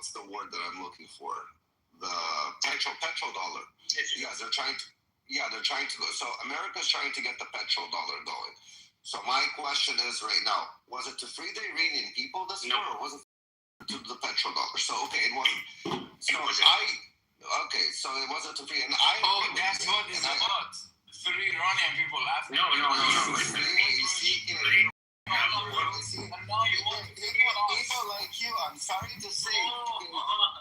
what's the word that I'm looking for? The petrol dollar. Yeah, they're trying to go. So America's trying to get the petrol dollar going. So my question is right now, was it to free the Iranian people this war, or was it to the petrol dollar? So okay, it wasn't. So so it wasn't to free, and that's what it's about. Free Iranian people after. No. People like you, I'm sorry to say,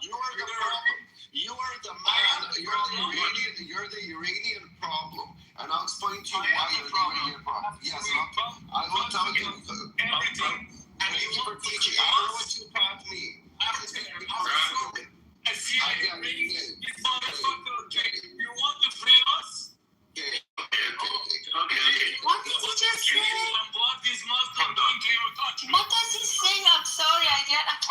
you are the problem. You are the man. You're the Iranian problem. And I'll explain to you why you're the Iranian problem. Yes, I will tell you. Everything. And you for teaching. I know what you taught me. You want to free us? Okay. What did he just say? What is Muslim doing to your country? What does he say? I'm sorry, I can't. What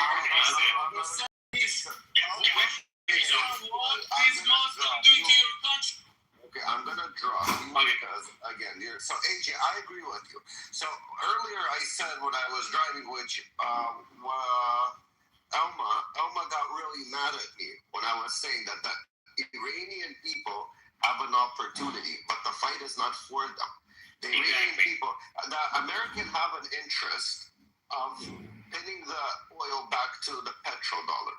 is Muslim doing to your country? Okay, I'm gonna drop you because again, so AJ, I agree with you. So earlier I said when I was driving, which Elma got really mad at me when I was saying that the Iranian people have an opportunity, but the fight is not for them. The Iranian people, the American have an interest of pinning the oil back to the petrol dollar.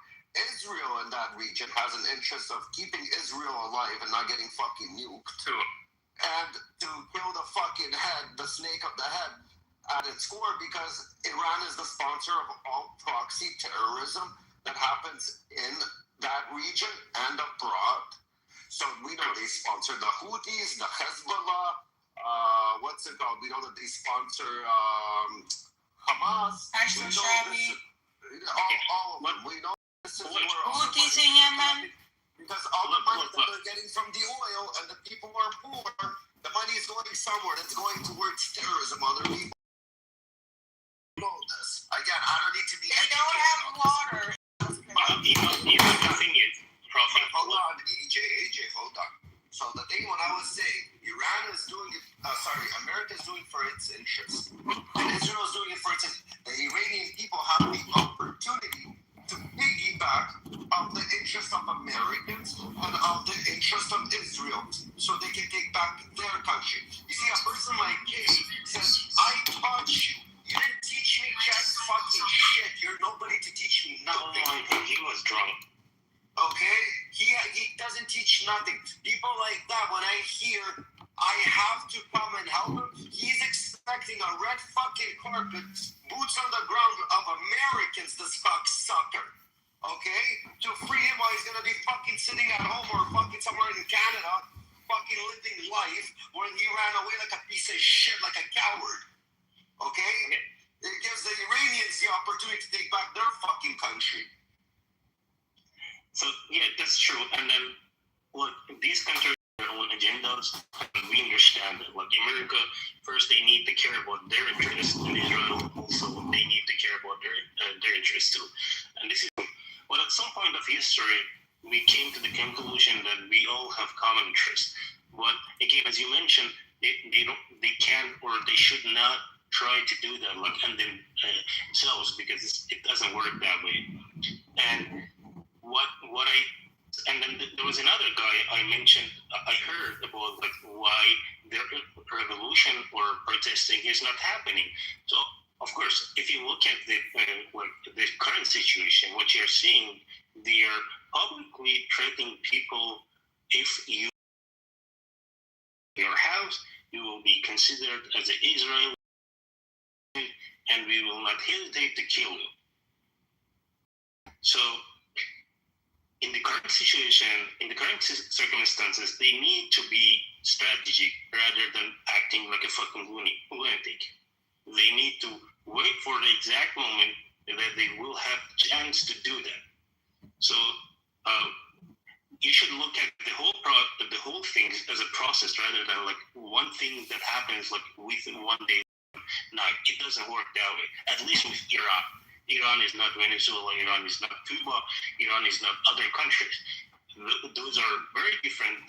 Israel in that region has an interest of keeping Israel alive and not getting fucking nuked. And to kill the fucking head, the snake of the head, at its core, because Iran is the sponsor of all proxy terrorism that happens in that region and abroad. So we know they sponsor the Houthis, the Hezbollah, what's it called? We know that they sponsor Hamas. All of them. We know this is where Houthis in Yemen. Because all the money that they're getting from the oil and the people are poor, the money is going somewhere. It's going towards terrorism, other people. Know this. Again, I don't need to be They don't have water. The thing is, Prophet. Hold on, AJ, hold on. So the thing when I was saying, Iran is doing it, America is doing it for its interest. And Israel is doing it for its interest. The Iranian people have the opportunity to piggyback of the interest of Americans and of the interest of Israel so they can take back their country. You see, a person like Kay says, I taught you. You didn't teach me jack fucking shit. You're nobody to teach me nothing. I think he was drunk. Okay? He doesn't teach nothing. People like that, when I hear I have to come and help him, he's expecting a red fucking carpet, boots on the ground of Americans, this cocksucker. Okay? To free him while he's gonna be fucking sitting at home or fucking somewhere in Canada, fucking living life when he ran away like a piece of shit, like a coward. Okay? It gives the Iranians the opportunity to take back their fucking country. So, yeah, that's true. And then, look, these countries have their own agendas, and we understand that. Like, America, first they need to care about their interests, and Israel also, they need to care about their interests too. And this is, but at some point of history, we came to the conclusion that we all have common interests. But again, as you mentioned, they can't or they should not try to do that, like, and themselves, because it doesn't work that way. And and then there was another guy I mentioned. I heard about like why the revolution or protesting is not happening. So of course, if you look at the current situation, what you're seeing, they are publicly threatening people. If you your house, you will be considered as an Israeli, and we will not hesitate to kill you. So, in the current situation, in the current circumstances, they need to be strategic rather than acting like a fucking lunatic. They need to wait for the exact moment that they will have a chance to do that. So, you should look at the whole thing as a process rather than like one thing that happens like within one day. No, it doesn't work that way. At least with Iran. Iran is not Venezuela, Iran is not Cuba, Iran is not other countries. Those are very different.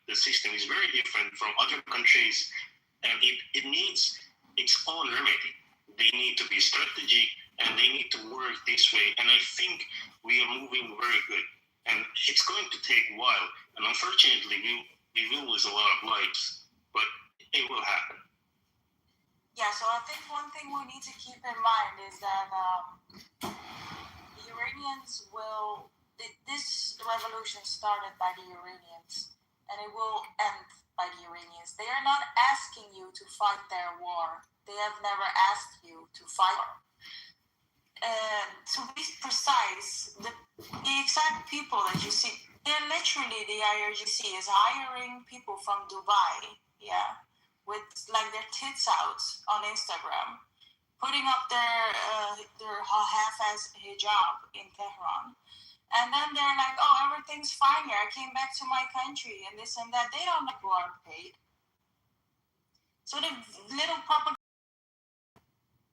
The system is very different from other countries, and it needs its own remedy. They need to be strategic, and they need to work this way. And I think we are moving very good. And it's going to take a while. And unfortunately, we will lose a lot of lives, but it will happen. Yeah, so I think one thing we need to keep in mind is that the Iranians this revolution started by the Iranians, and it will end by the Iranians. They are not asking you to fight their war. They have never asked you to fight. To be precise, the exact people that you see, they're literally, the IRGC is hiring people from Dubai, yeah, with like their tits out on Instagram, putting up their half-ass hijab in Tehran. And then they're like, oh, everything's fine here. I came back to my country and this and that. They don't know who are paid. So the little propaganda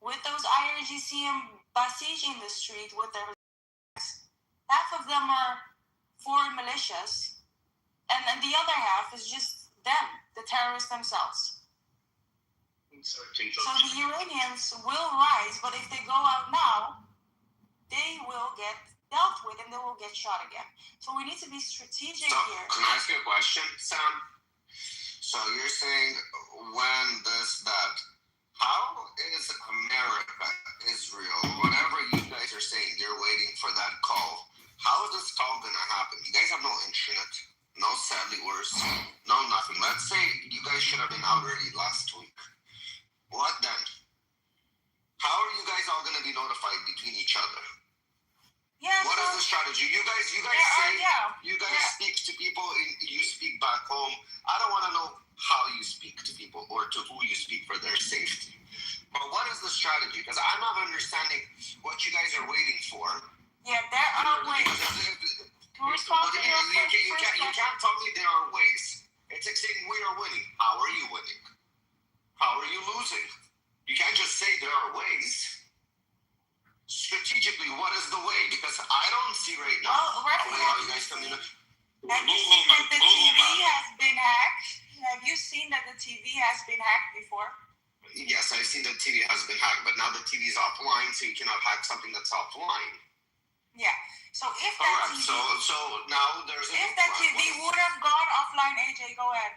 with those IRGC and Basij in the street with their half of them are foreign militias, and then the other half is just them, the terrorists themselves. So the Iranians will rise, but if they go out now, they will get dealt with and they will get shot again. So we need to be strategic here. Can I ask you a question, Sam? So you're saying when that, how is America, Israel, whatever you guys are saying, you're waiting for that call. How is this call going to happen? You guys have no internet, no cellulars, no nothing. Let's say you guys should have been out already last week. What then? How are you guys all going to be notified between each other? Yeah, what is the strategy? You guys speak to people, you speak back home. I don't want to know how you speak to people or to who you speak for their safety. But what is the strategy? Because I'm not understanding what you guys are waiting for. Yeah, there are ways. You can't tell me there are ways. It's like saying we are winning. How are you winning? How are you losing? You can't just say there are ways. Strategically, what is the way? Because I don't see right now how you guys come in. Have you seen that the TV has been hacked? Have you seen that the TV has been hacked before? Yes, I've seen that TV has been hacked, but now the TV is offline, so you cannot hack something that's offline. Yeah. So if that TV, so now there's a if that TV would have gone offline, AJ, go ahead.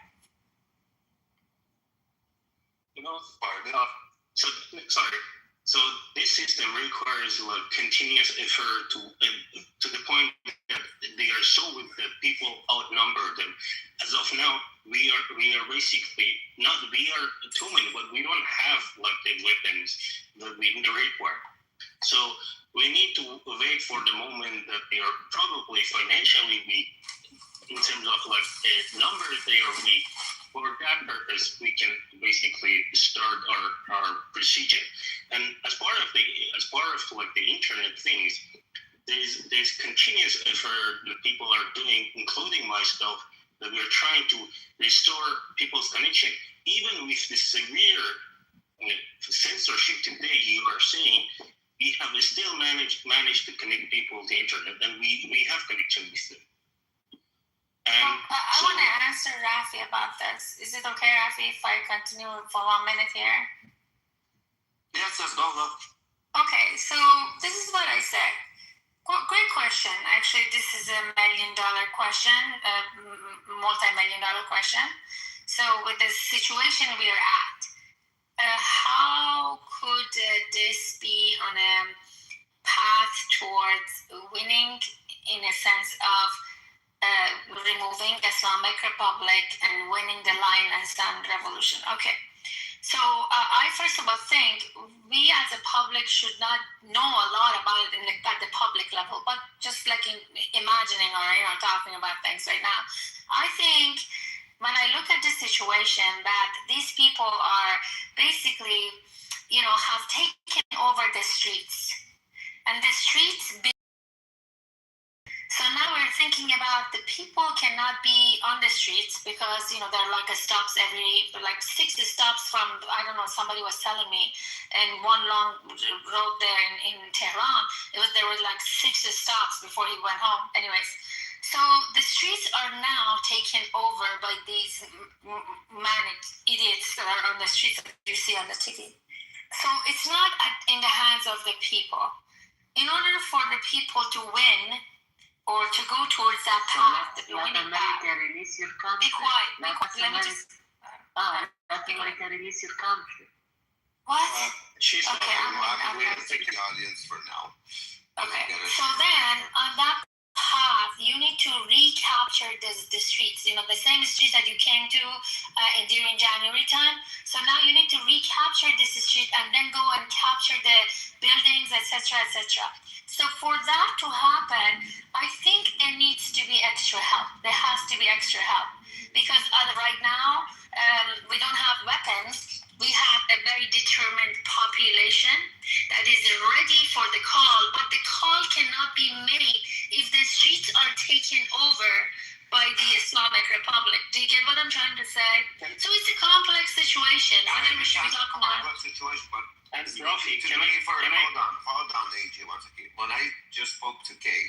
So this system requires like continuous effort to the point that they are so with the people outnumber them. As of now, we are basically we are too many, but we don't have like the weapons that we require. So we need to wait for the moment that they are probably financially weak in terms of like the numbers they are weak. For that purpose, we can basically start our procedure. And as part of like the internet things, there's continuous effort that people are doing, including myself, that we're trying to restore people's connection. Even with the severe censorship today, you are seeing we have still managed to connect people to the internet, and we have connection with them. I want to answer Rafi about this. Is it okay, Rafi, if I continue for 1 minute here? Yes, go. Okay, so this is what I said. Great question. Actually, this is a $1 million question, a multi-million-dollar question. So with the situation we are at, how could this be on a path towards winning in a sense of removing Islamic Republic and winning the Lion and Sun Revolution? Okay. So I first of all think we as a public should not know a lot about it at the public level, but just like imagining or talking about things right now. I think when I look at the situation that these people are basically, have taken over the streets, and the streets. So now we're thinking about the people cannot be on the streets because, there are like stops every, like 60 stops from, I don't know, somebody was telling me, and one long road there in Tehran, there were like 60 stops before he went home. Anyways, so the streets are now taken over by these manic idiots that are on the streets that you see on the TV. So it's not in the hands of the people. in order for the people to win or to go towards that path, the winning path. Release your country. Be quiet. Be quiet. Let me just. Let America release your country. What? She's Okay, I'm We'll take the audience for now. Okay, so then on that path, you need to recapture the streets. You know, the same streets that you came to during January time. So now you need to recapture this street and then go and capture the buildings, etc., etc. So for that to happen, I think there needs to be extra help. There has to be extra help because right now we don't have weapons. We have a very determined population that is ready for the call, but the call cannot be made if the streets are taken over by the Islamic Republic. Do you get what I'm trying to say? So it's a complex situation. Whether we should be talking about complex situation, but and Rafi, hold on, AJ, once again. When I just spoke to Kay,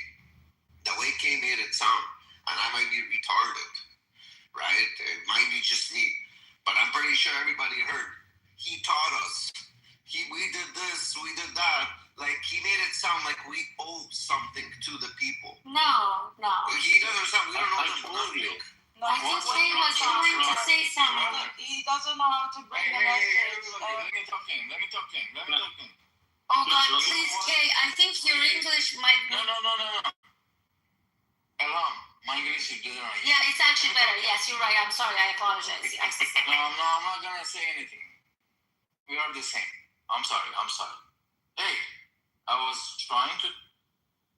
the way Kay made it sound, and I might be retarded, right? It might be just me, but I'm pretty sure everybody heard. He taught us. We did this, we did that. Like, he made it sound like we owe something to the people. No. He doesn't sound, we don't know I the told you. No, I think Kay was trying to say something. He doesn't know how to bring the message. Let me talk to him. Oh God, please, Kay, I think your English might be... No. Alam, my English is good. Yeah, it's actually better. Yes, you're right. I'm sorry. I apologize. No, I'm not gonna say anything. We are the same. I'm sorry. Hey, I was trying to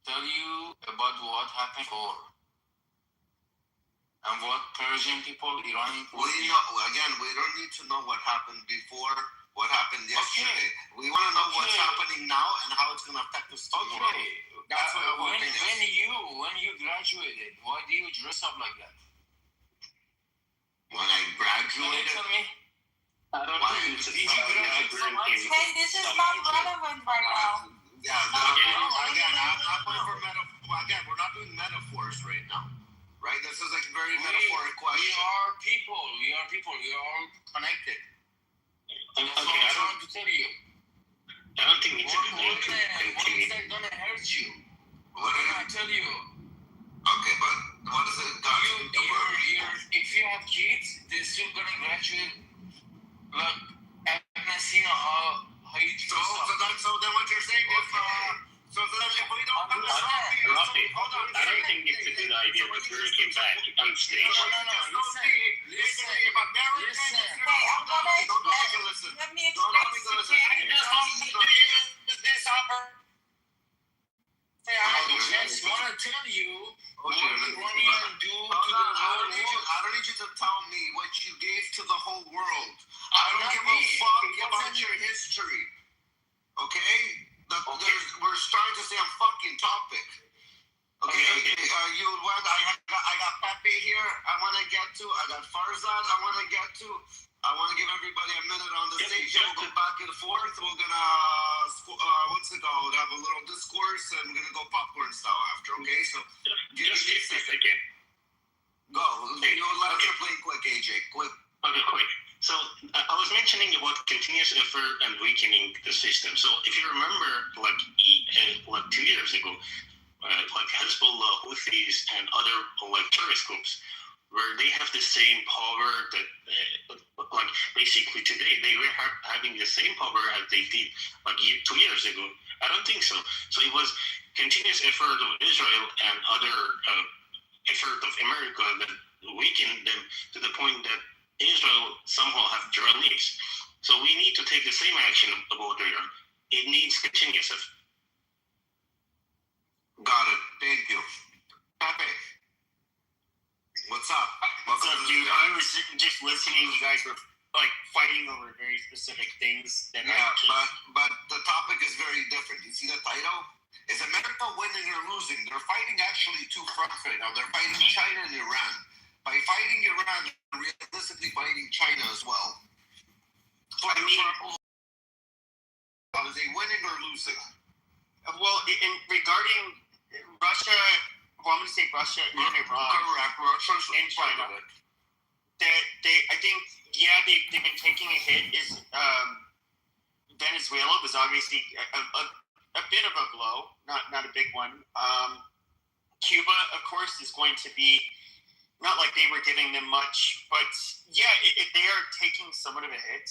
tell you about what happened before. And what Persian people, Iranian people... we don't need to know what happened before, what happened yesterday. Okay. We want to know what's happening now and how it's going to affect us tomorrow. That's what when you graduated, why do you dress up like that? When I graduated... Can you tell me? I don't think it's Hey, this is not relevant right now. Yeah, again, I'm not going for metaphor. Again, we're not doing metaphors right now. Right? This is like a very metaphoric question. We are people. We are all connected. That's what I'm trying to tell you. I don't think it's a good What is that gonna hurt you? What did I tell you? Okay, but what is it got to do with if you have kids, they're still gonna graduate. Look, I've not seen how you dress up. So then what you're saying is, so then if we don't understand... Rafi, I don't think it's a good idea to bring him back on stage. Listen. Hey, I'm gonna Listen. let me explain to Kay. I just want to tell you what you want to do to the whole world. I don't need you to tell me what you gave to the whole world. I don't give a fuck about your history. Okay? We're starting to stay on fucking topic. Okay. I got Pepe here. I want to get to. I got Farzad. I want to get to. I want to give everybody a minute on the stage. We'll go back and forth. We're gonna what's it called? Have a little discourse, and we're gonna go popcorn style after. Okay, so Just a second. Go. You let us play quick, AJ. Quick. Okay, quick. So I was mentioning about continuous effort and weakening the system. So if you remember, like 2 years ago, like Hezbollah, Houthis, and other like terrorist groups, where they have the same power that, like basically today, they were having the same power as they did like 2 years ago. I don't think so. So it was continuous effort of Israel and other effort of America that weakened them to the point that Israel somehow have drawn knees. So we need to take the same action about Iran. It needs continuous effort. Got it. Thank you. Pepe. What's up? What's up, dude? I was just listening. You guys were like fighting over very specific things. That but the topic is very different. You see the title? Is America winning or losing? They're fighting actually two fronts right now. They're fighting China and Iran. By fighting Iran, they're realistically fighting China as well. So is he winning or losing? well, regarding Russia, I'm going to say Russia and Iran. Correct. Russia's and China. I think, they've been taking a hit. Venezuela was obviously a a bit of a blow, not a big one. Cuba, of course, is going to be not like they were giving them much, but yeah, they are taking somewhat of a hit.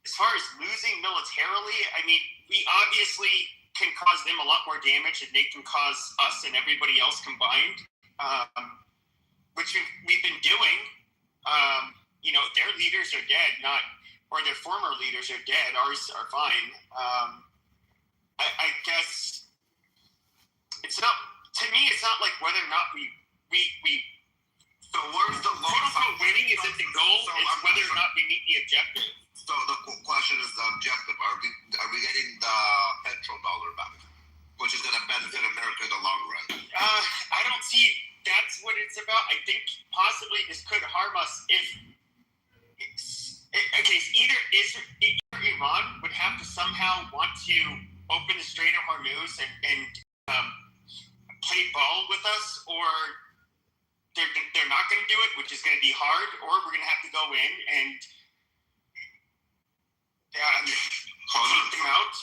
As far as losing militarily, I mean, we obviously can cause them a lot more damage than they can cause us and everybody else combined, which we've been doing. Their leaders are dead, or their former leaders are dead. Ours are fine. I guess it's not. To me, it's not like whether or not we. So where's the quote unquote winning isn't the goal. It's whether or not we meet the objective. So the question is the objective. Are we getting the petrodollar back, which is going to benefit America in the long run? I don't see that's what it's about. I think possibly this could harm us if. Either Iran would have to somehow want to open the Strait of Hormuz and play ball with us, or they're not going to do it, which is going to be hard, or we're going to have to go in and take them out.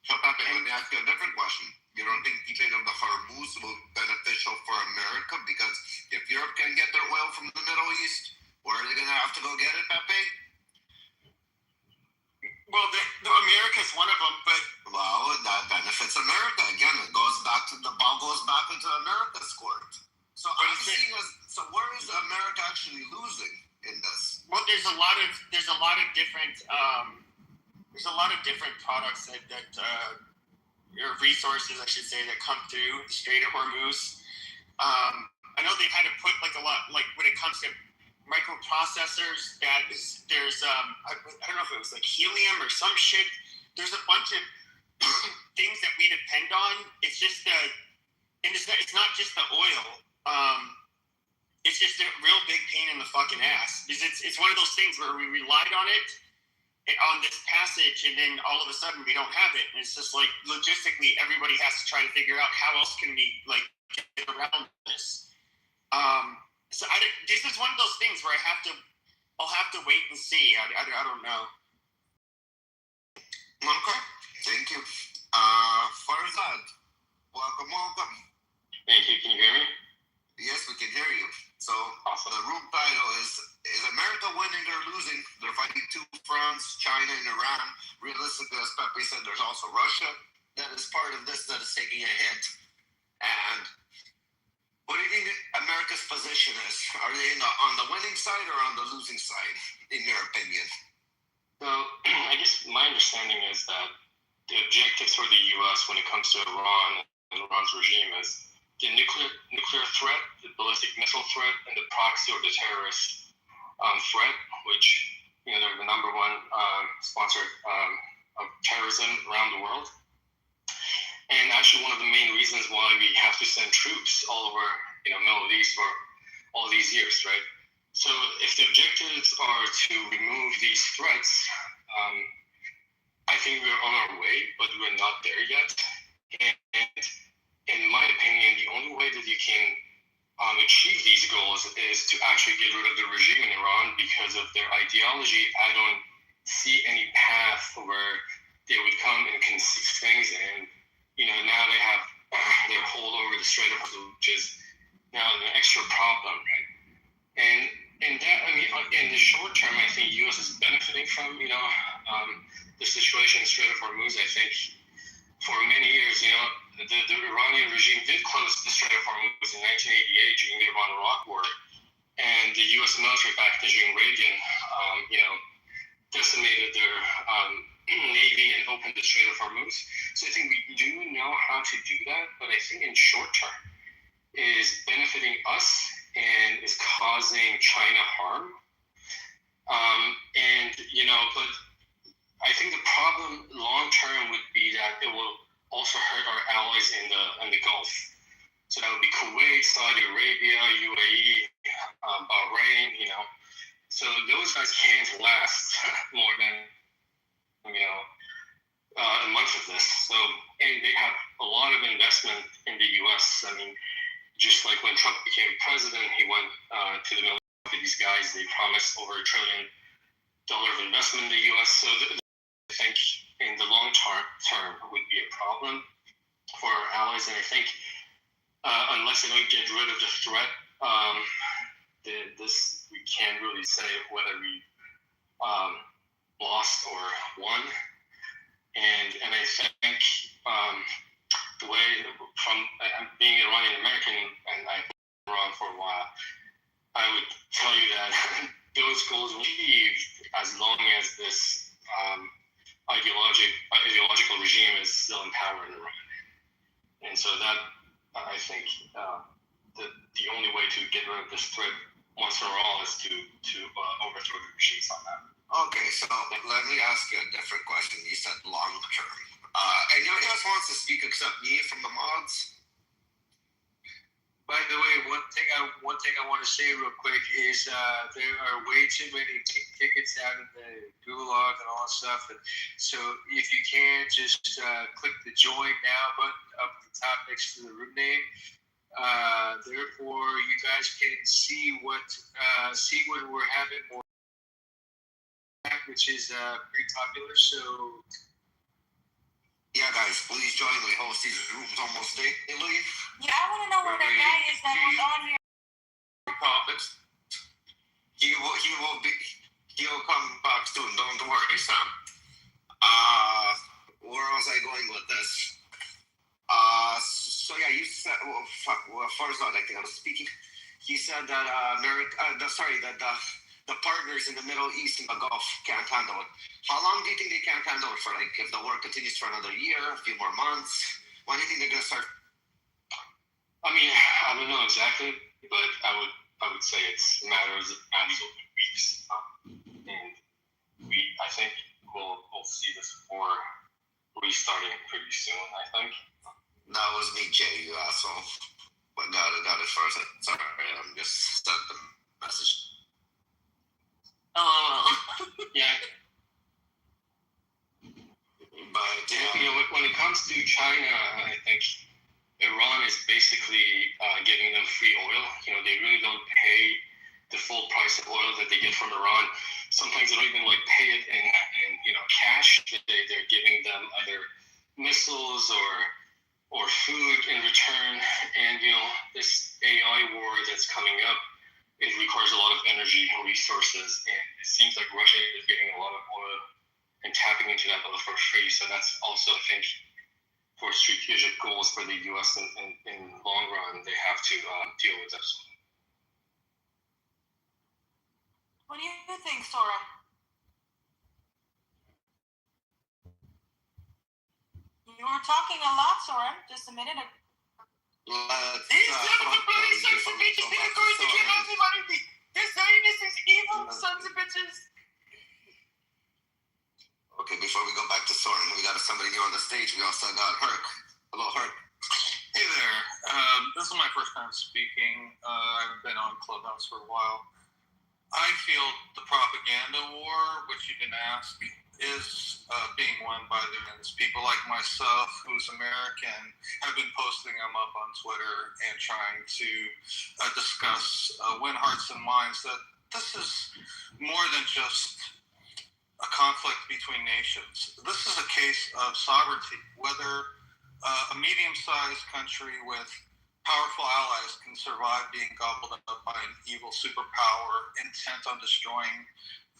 So, Pepe, let me ask you a different question. You don't think the Strait of the Hormuz will be beneficial for America? Because if Europe can get their oil from the Middle East, where are they going to have to go get it, Pepe? Well, America's one of them, but that benefits America. Again, the ball goes back into America's court. So where is America actually losing in this? Well, there's a lot of different products that or resources, I should say, that come through the Strait of Hormuz. I know they've had to put a lot, when it comes to microprocessors, there's I don't know if it was helium or some shit. There's a bunch of things that we depend on. It's just it's not just the oil. It's just a real big pain in the fucking ass, because it's one of those things where we relied on it on this passage, and then all of a sudden we don't have it, and it's just logistically everybody has to try to figure out how else can we get around this. So this is one of those things where I'll have to wait and see. I don't know. Okay, thank you. Farzad, welcome. Thank you. Can you hear me? Yes, we can hear you. So awesome. The room title is America winning or losing? They're fighting two fronts, China and Iran. Realistically, as Pepe said, there's also Russia that is part of this that is taking a hit. And what do you think America's position is? Are they on the winning side or on the losing side, in your opinion? So I guess my understanding is that the objectives for the U.S. when it comes to Iran and Iran's regime is the nuclear threat, the ballistic missile threat, and the proxy or the terrorist threat, which they're the number one sponsor of terrorism around the world. And actually, one of the main reasons why we have to send troops all over, Middle East for all these years, right? So, if the objectives are to remove these threats, I think we're on our way, but we're not there yet. And in my opinion, the only way that you can achieve these goals is to actually get rid of the regime in Iran because of their ideology. I don't see any path where they would come and concede things and now they have their hold over the Strait of Hormuz, which is now an extra problem, right? And that, in the short term, I think U.S. is benefiting from, the situation in the Strait of Hormuz. I think for many years, the Iranian regime did close the Strait of Hormuz in 1988 during the Iran-Iraq War, and the U.S. military back during Reagan, decimated their Navy and opened the Strait of Hormuz. So I think we do know how to do that, but I think in short term is benefiting us and is causing China harm. But I think the problem long term would be that it will also hurt our allies in the Gulf. So that would be Kuwait, Saudi Arabia, UAE, Bahrain. So those guys can't last more than a month of this. So, and they have a lot of investment in the U.S. Just like when Trump became president, he went to the Middle East with these guys. They promised over $1 trillion of investment in the U.S. So I think in the long term would be a problem for our allies. And I think unless they don't get rid of the threat, we can't really say whether we lost or won. And I think the way from being Iranian American, and I've been around for a while, I would tell you that those goals will be achieved as long as this ideological regime is still in power in Iran. And so that, I think, the only way to get rid of this threat once for all is to overthrow the regimes on that. Okay, so let me ask you a different question. You said long term. Anybody else wants to speak except me from the mods? By the way, one thing I want to say real quick is there are way too many pink tickets out in the gulag and all that stuff. And so if you can, just click the join now button up at the top next to the room name. Therefore, you guys can see when we're having more, which is pretty popular. So yeah, guys, please join. We host these rooms almost daily. Yeah, I want to know where that guy is that was on here. Profits. He will come back soon. Don't worry, Sam. Where was I going with this? So yeah, you said, Farzad, I think I was speaking. He said that the partners in the Middle East and the Gulf can't handle it. How long do you think they can't handle it for? Like, if the war continues for another year, a few more months, when do you think they're gonna start? I mean, I don't know exactly, but I would say it's matters of weeks, and I think we'll see this war restarting pretty soon. I think. That was me, Jay, you asshole. But got it first. Sorry, I'm just sent the message. Yeah. But you know, when it comes to China, I think Iran is basically giving them free oil. You know, they really don't pay the full price of oil that they get from Iran. Sometimes they don't even pay it in cash. They're giving them either missiles or food in return. And this AI war that's coming up, it requires a lot of energy resources, and it seems like Russia is getting a lot of oil and tapping into that oil for free. So that's also, I think, for strategic goals for the U.S. in long run, they have to deal with this. What do you think, Sora? You were talking a lot, Sora, just a minute ago. These bloody sons of bitches, they're going to kill everybody. The Zionists is evil, sons of bitches. Okay, before we go back to Soren, we got somebody new on the stage. We also got Herc. Hello, Herc. Hey there. This is my first time speaking. I've been on Clubhouse for a while. I feel the propaganda war, which you didn't ask, is being won by the people like myself, who's American, have been posting them up on Twitter and trying to discuss, win hearts and minds, that this is more than just a conflict between nations. This is a case of sovereignty, whether a medium-sized country with powerful allies can survive being gobbled up by an evil superpower intent on destroying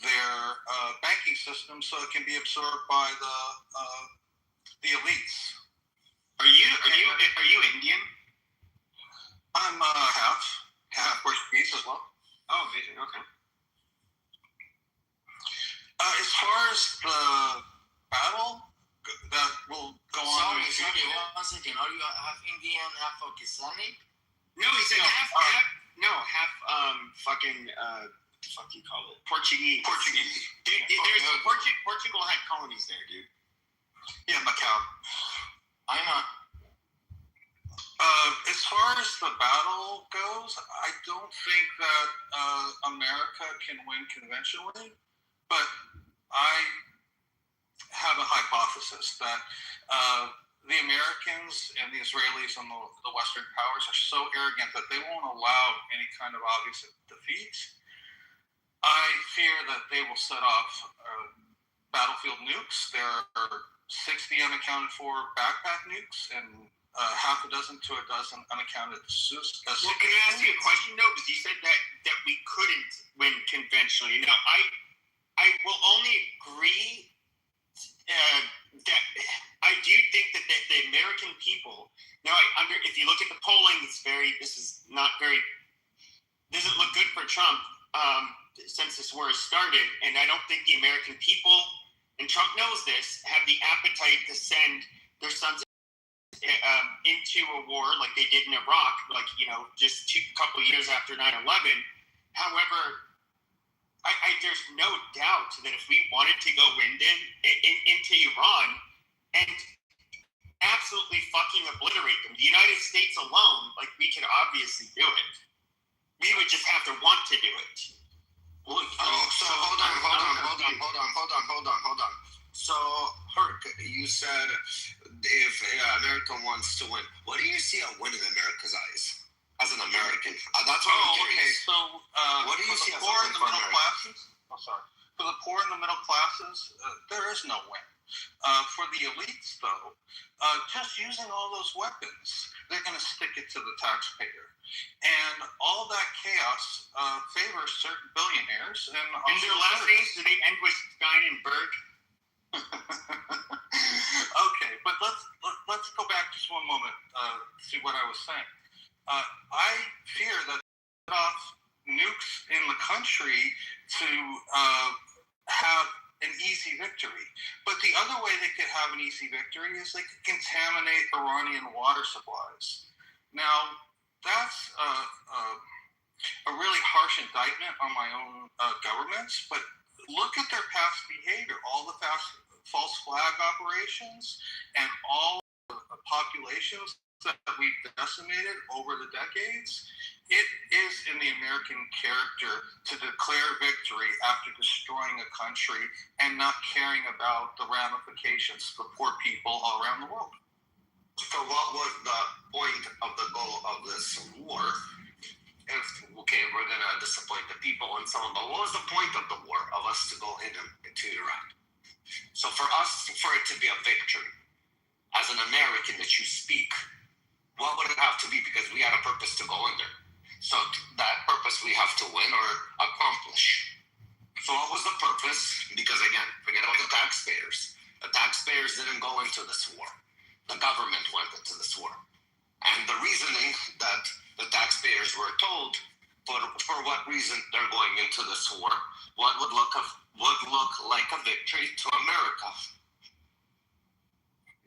their banking system so it can be absorbed by the elites. Are you Indian? I'm half Portuguese as well. Oh, okay. As far as the battle that will go on. Sorry, 1 second. Are you half Indian, half Pakistani? No, he said half fuck you call it? Portuguese. Dude, Portugal had colonies there, dude. Yeah, Macau. I know. As far as the battle goes, I don't think that America can win conventionally, but I have a hypothesis that the Americans and the Israelis and the Western powers are so arrogant that they won't allow any kind of obvious defeat. I fear that they will set off battlefield nukes. There are 60 unaccounted for backpack nukes and half a dozen to a dozen unaccounted Well, can I ask you a question though? Because you said that we couldn't win conventionally. Now, I will only agree that I do think that the American people. Now, if you look at the polling, this doesn't look good for Trump since this war has started, and I don't think the American people, and Trump knows this, have the appetite to send their sons into a war like they did in Iraq, just a couple years after 9/11. However, there's no doubt that if we wanted to go into Iran and absolutely fucking obliterate them, the United States alone, we could obviously do it. We would just have to want to do it. So hold on. So, Herc, you said if America wants to win, what do you see a win in America's eyes? As an American, that's what I'm curious. Okay. So, what do you see as a win for America? For the poor and the middle classes, there is no win. For the elites, though, just using all those weapons, they're going to stick it to the taxpayer. And all that chaos favors certain billionaires. And their last names, do they end with Stein and Berg? Okay, but let's go back just one moment to what I was saying. I fear that off nukes in the country to have an easy victory. But the other way they could have an easy victory is they could contaminate Iranian water supplies. Now, that's a really harsh indictment on my own governments, but look at their past behavior, all the false flag operations and all the populations that we've decimated over the decades. It is in the American character to declare victory after destroying a country and not caring about the ramifications for poor people all around the world. So what was the point of the goal of this war? We're going to disappoint the people and so on, but what was the point of the war, of us to go into Iran? So for it to be a victory, as an American that you speak, what would it have to be? Because we had a purpose to go in there. So that purpose we have to win or accomplish. So what was the purpose? Because again, forget about the taxpayers. The taxpayers didn't go into this war. The government went into this war. And the reasoning that the taxpayers were told for what reason they're going into this war, what would look like a victory to America.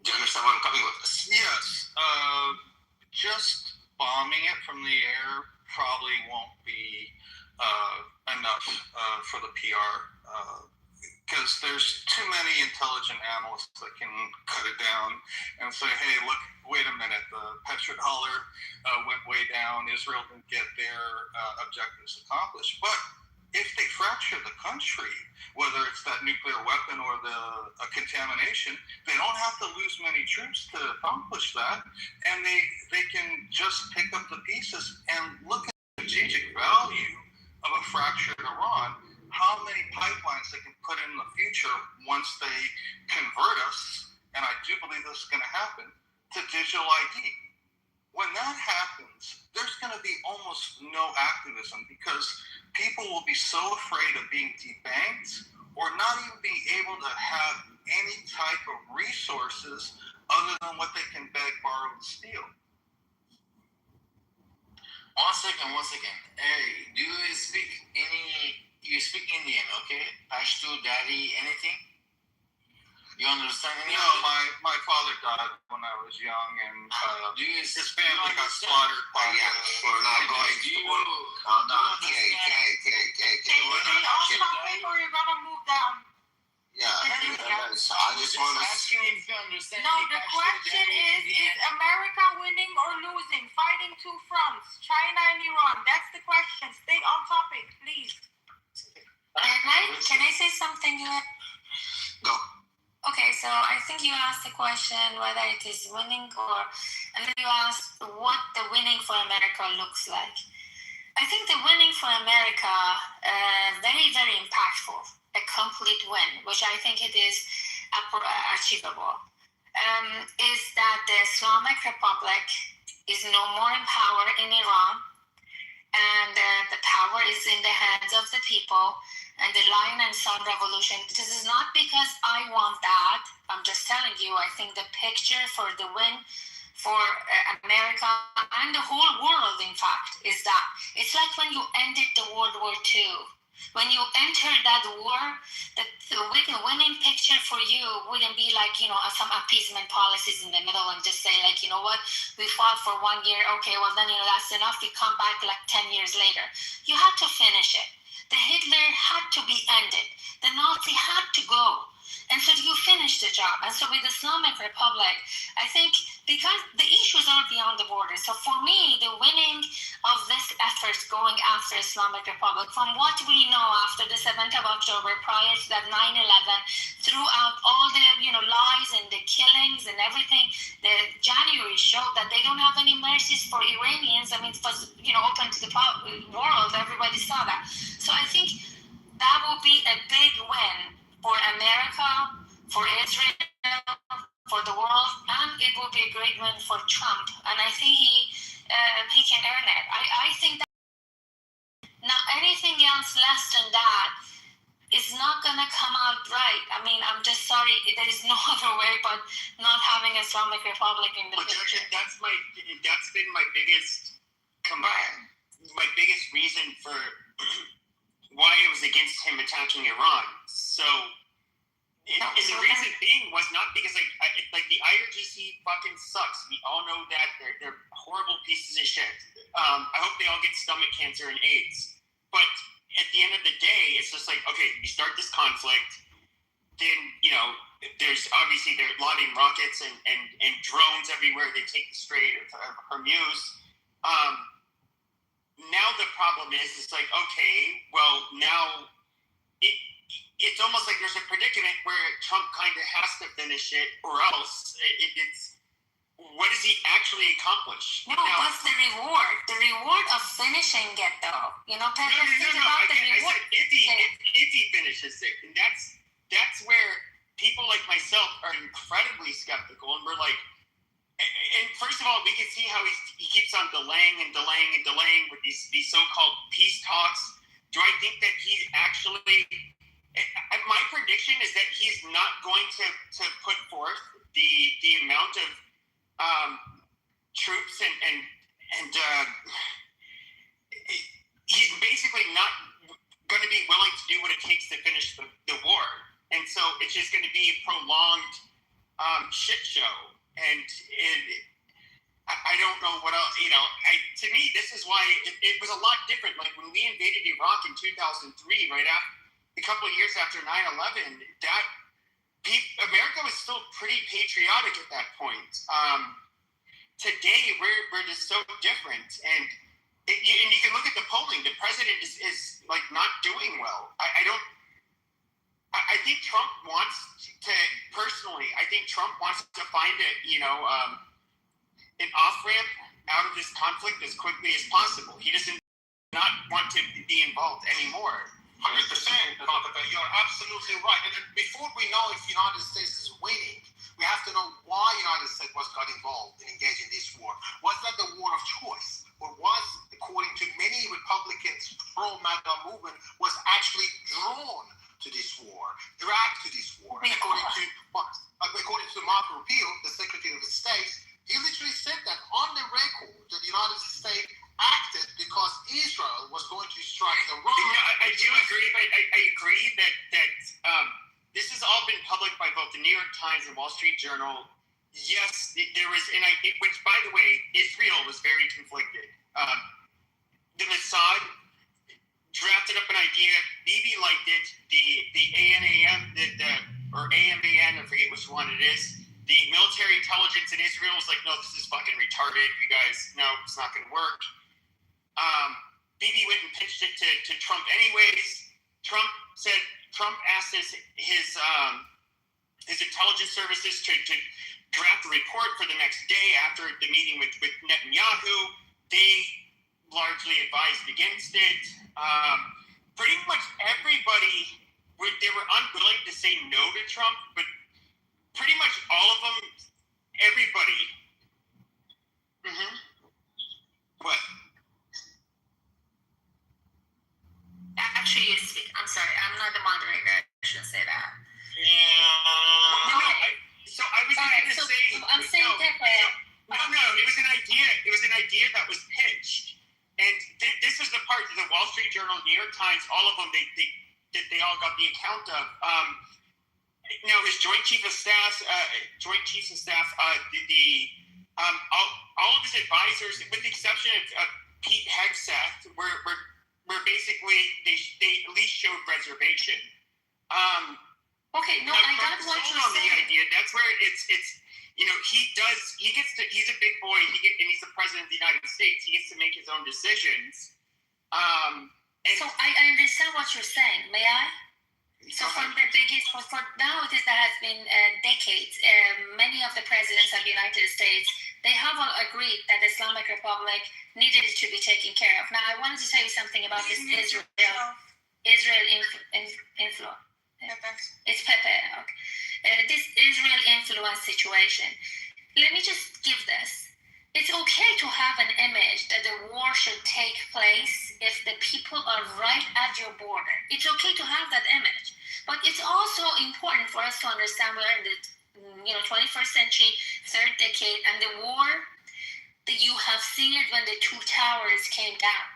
Do you understand where I'm coming with this? Yes. Just bombing it from the air probably won't be enough for the PR, because there's too many intelligent analysts that can cut it down and say, hey, look, wait a minute, the petrodollar went way down, Israel didn't get their objectives accomplished. But if they fracture the country, whether it's that nuclear weapon or the contamination, they don't have to lose many troops to accomplish that, and they can just pick up the pieces and look at the strategic value of a fractured Iran, how many pipelines they can put in the future once they convert us, and I do believe this is going to happen, to digital ID. When that happens, there's going to be almost no activism because people will be so afraid of being debanked or not even being able to have any type of resources other than what they can beg, borrow, and steal. One second. Hey, do you speak you speak Indian, okay? Pashto, Dari, anything? You understand anything? No, my father died when I was young, and his family got slaughtered by we're not going to calm down. Okay. Can you stay off topic or you're gonna move down? Yeah, so I just want to asking if you understand. No, the question is America winning or losing? Fighting two fronts, China and Iran. That's the question. Stay on topic, please. Can I say something? go. Okay, so I think you asked the question whether it is winning and then you asked what the winning for America looks like. I think the winning for America, very, very impactful, a complete win, which I think it is achievable, is that the Islamic Republic is no more in power in Iran, and the power is in the hands of the people, and the Lion and Sun Revolution. This is not because I want that. I'm just telling you, I think the picture for the win for America and the whole world, in fact, is that it's like when you ended the World War II. When you enter that war, the winning picture for you wouldn't be like, some appeasement policies in the middle and just say, like, you know what, we fought for 1 year, okay, well then, that's enough, we come back like 10 years later. You had to finish it. The Hitler had to be ended. The Nazi had to go. And so you finish the job. And so with the Islamic Republic, I think because the issues are beyond the border. So for me, the winning of this effort going after Islamic Republic, from what we know after the 7th of October, prior to that 9/11, throughout all the lies and the killings and everything, the January showed that they don't have any mercies for Iranians. I mean, it was open to the world. Everybody saw that. So I think that will be a big win for America, for Israel, for the world, and it will be a great win for Trump. And I think he can earn it. I think that now anything else less than that is not gonna come out right. I mean, I'm just sorry. There is no other way but not having Islamic Republic in the picture. That's been my biggest my biggest reason for why I was against him attacking Iran. So, and the reason being was not because like the IRGC fucking sucks. We all know that they're horrible pieces of shit. I hope they all get stomach cancer and AIDS. But at the end of the day, it's just like, okay, we start this conflict, then there's obviously they're lobbing rockets and drones everywhere. They take the Strait of Hormuz. Now the problem is, it's like, okay, well, now it's almost like there's a predicament where Trump kind of has to finish it, or else it's what does he actually accomplish? No, what's the reward? The reward of finishing it, though. No. I said if he finishes it, and that's where people like myself are incredibly skeptical, and we're like. And first of all, we can see how he keeps on delaying with these so-called peace talks. Do I think that he's actually? My prediction is that he's not going to put forth the amount of troops and he's basically not going to be willing to do what it takes to finish the war, and so it's just going to be a prolonged shit show. And I don't know what else, to me, this is why it was a lot different. Like when we invaded Iraq in 2003, right after, a couple of years after 9/11, America was still pretty patriotic at that point. Today, we're just so different. And you can look at the polling. The president is like not doing well. I think Trump wants to, personally, find an off-ramp out of this conflict as quickly as possible. He doesn't not want to be involved anymore. 100%. You're absolutely right. And before we know if the United States is winning, we have to know why the United States got involved in engaging this war. Was that the war of choice? Or was, according to many Republicans, pro-MAGA movement, was actually drawn to this war, dragged to this war? According to Marco Rubio, the Secretary of State, he literally said that on the record that the United States acted because Israel was going to strike Iran. I do agree. I agree that this has all been published by both the New York Times and Wall Street Journal. Yes, there was, which by the way, Israel was very conflicted. The Mossad drafted up an idea. Bibi liked it. The ANAM, or AMAN, I forget which one it is. The military intelligence in Israel was like, no, this is fucking retarded. You guys, no, it's not going to work. Bibi went and pitched it to Trump anyways. Trump asked his intelligence services to draft a report for the next day after the meeting with Netanyahu. They largely advised against it. Pretty much everybody, they were unwilling to say no to Trump, but pretty much all of them, everybody. What? Actually, you speak. I'm sorry. I'm not the moderator. I shouldn't say that. Yeah. So I was All right, going to so say. I'm saying Pepe. No. It was an idea. It was an idea that was pitched, and this is the part that the Wall Street Journal, New York Times, all of them, they all got the account of. His Joint Chiefs of Staff, all of his advisors, with the exception of Pete Hegseth, were basically they at least showed reservation. Okay, no, I got what you're saying. The idea. That's where it's he's a big boy, and he's the president of the United States. He gets to make his own decisions. So I understand what you're saying. May I? So from the biggest, for now that has been decades, many of the presidents of the United States, they have all agreed that the Islamic Republic needed to be taken care of. Now, I wanted to tell you something about this Israel influence. It's Pepe. Okay. This Israel influence situation. Let me just give this. It's okay to have an image that the war should take place if the people are right at your border. It's okay to have that image. But it's also important for us to understand we're in the 21st century, third decade, and the war that you have seen it when the two towers came down.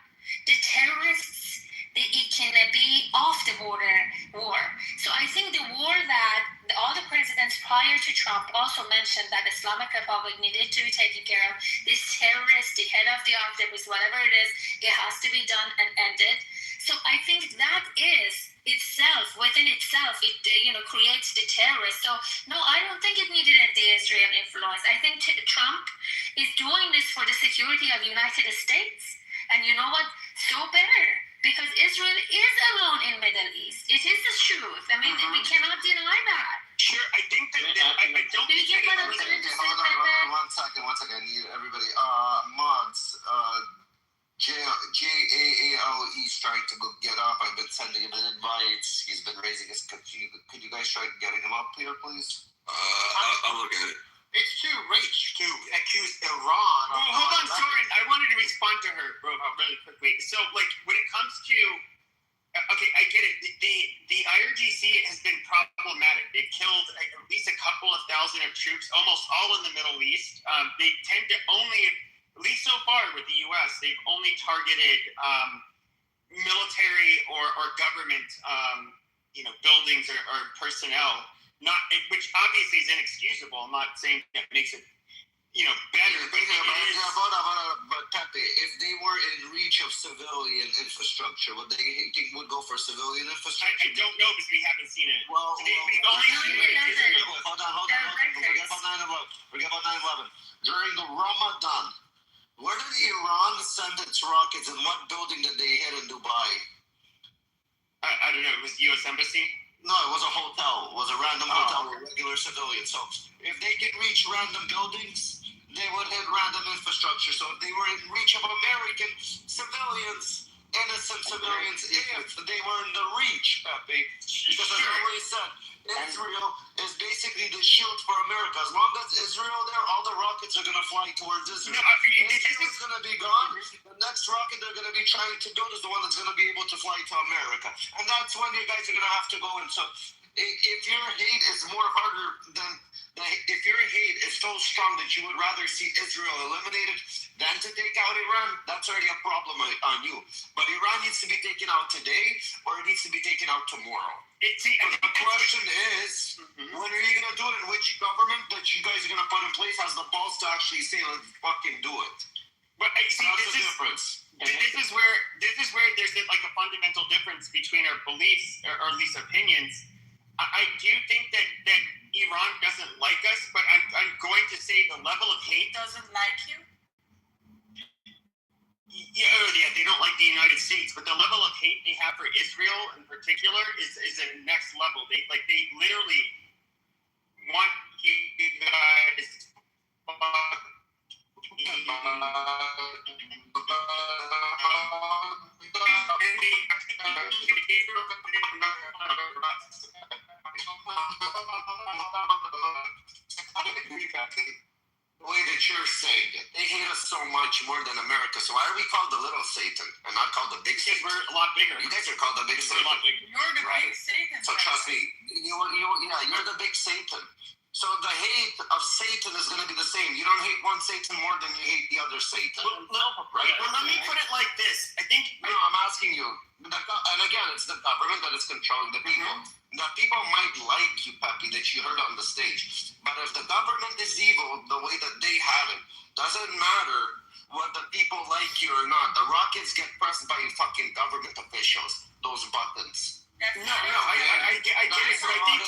The terrorists, it can be off the border war. So I think the war that all the presidents prior to Trump also mentioned that Islamic Republic needed to be taken care of. This terrorist, the head of the octopus, whatever it is, it has to be done and ended. So I think that is itself, within itself, it creates the terrorist. So no, I don't think it needed the Israel influence. I think Trump is doing this for the security of the United States. And you know what? So better. Because Israel is alone in Middle East. It is the truth. I mean, we cannot deny that. Sure, I think that I don't. Do you get what I'm trying to say, Pepe? One second. I need everybody. Mods. JAALE's trying to go get up. I've been sending him an invite. He's been raising his. Could you guys try getting him up here, please? I'll look at it. It's too rich to accuse Iran. Well, hold on, Soren. I wanted to respond to her, bro, really quickly. So, when it comes to, okay, I get it. The IRGC has been problematic. They've killed at least a couple of thousand of troops, almost all in the Middle East. They tend to only, at least so far with the U.S., they've only targeted military or government, buildings or personnel. Which obviously is inexcusable. I'm not saying that makes it, better. But Pepe, if they were in reach of civilian infrastructure, would go for civilian infrastructure? I don't know because we haven't seen it. Well, we've only seen it. Hold on. Forget about 9/11. During the Ramadan, where did Iran send its rockets, and what building did they hit in Dubai? I don't know. It was the U.S. Embassy. No, it was a hotel. It was a random hotel with regular civilians. So if they could reach random buildings, they would hit random infrastructure. So if they were in reach of American civilians, innocent civilians, if they were in the reach, Pepe, because as I always said, Israel is basically the shield for America. As long as Israel there, all the rockets are going to fly towards Israel. Israel is going to be gone. The next rocket they're going to be trying to build is the one that's going to be able to fly to America. And that's when you guys are going to have to go in. So if your hate is more harder than... If your hate is so strong that you would rather see Israel eliminated than to take out Iran, that's already a problem on you. But Iran needs to be taken out today, or it needs to be taken out tomorrow. The question is, when are you going to do it, and which government that you guys are going to put in place has the balls to actually say, let's fucking do it? But I see, that's the difference. This is where there's like a fundamental difference between our beliefs, or at least opinions. I do think that Iran doesn't like us, but I'm going to say the level of hate Doesn't like you? Yeah, they don't like the United States, but the level of hate they have for Israel in particular is a next level. They literally want you guys. America. So why are we called the little Satan and not called the big Because Satan? we're a lot bigger. You guys are called the big We're a Satan. lot bigger. You're the Right. big Satan. So trust me, you're the big Satan. So the hate of Satan is going to be the same. You don't hate one Satan more than you hate the other Satan. Right. Well, let me put it like this. I think No, I'm asking you. And again, it's the government that is controlling the people. The people might like you, Pepe, that you heard on the stage. But if the government is evil the way that they have it, doesn't matter whether people like you or not. The rockets get pressed by fucking government officials. Those buttons. No, I get it, but I think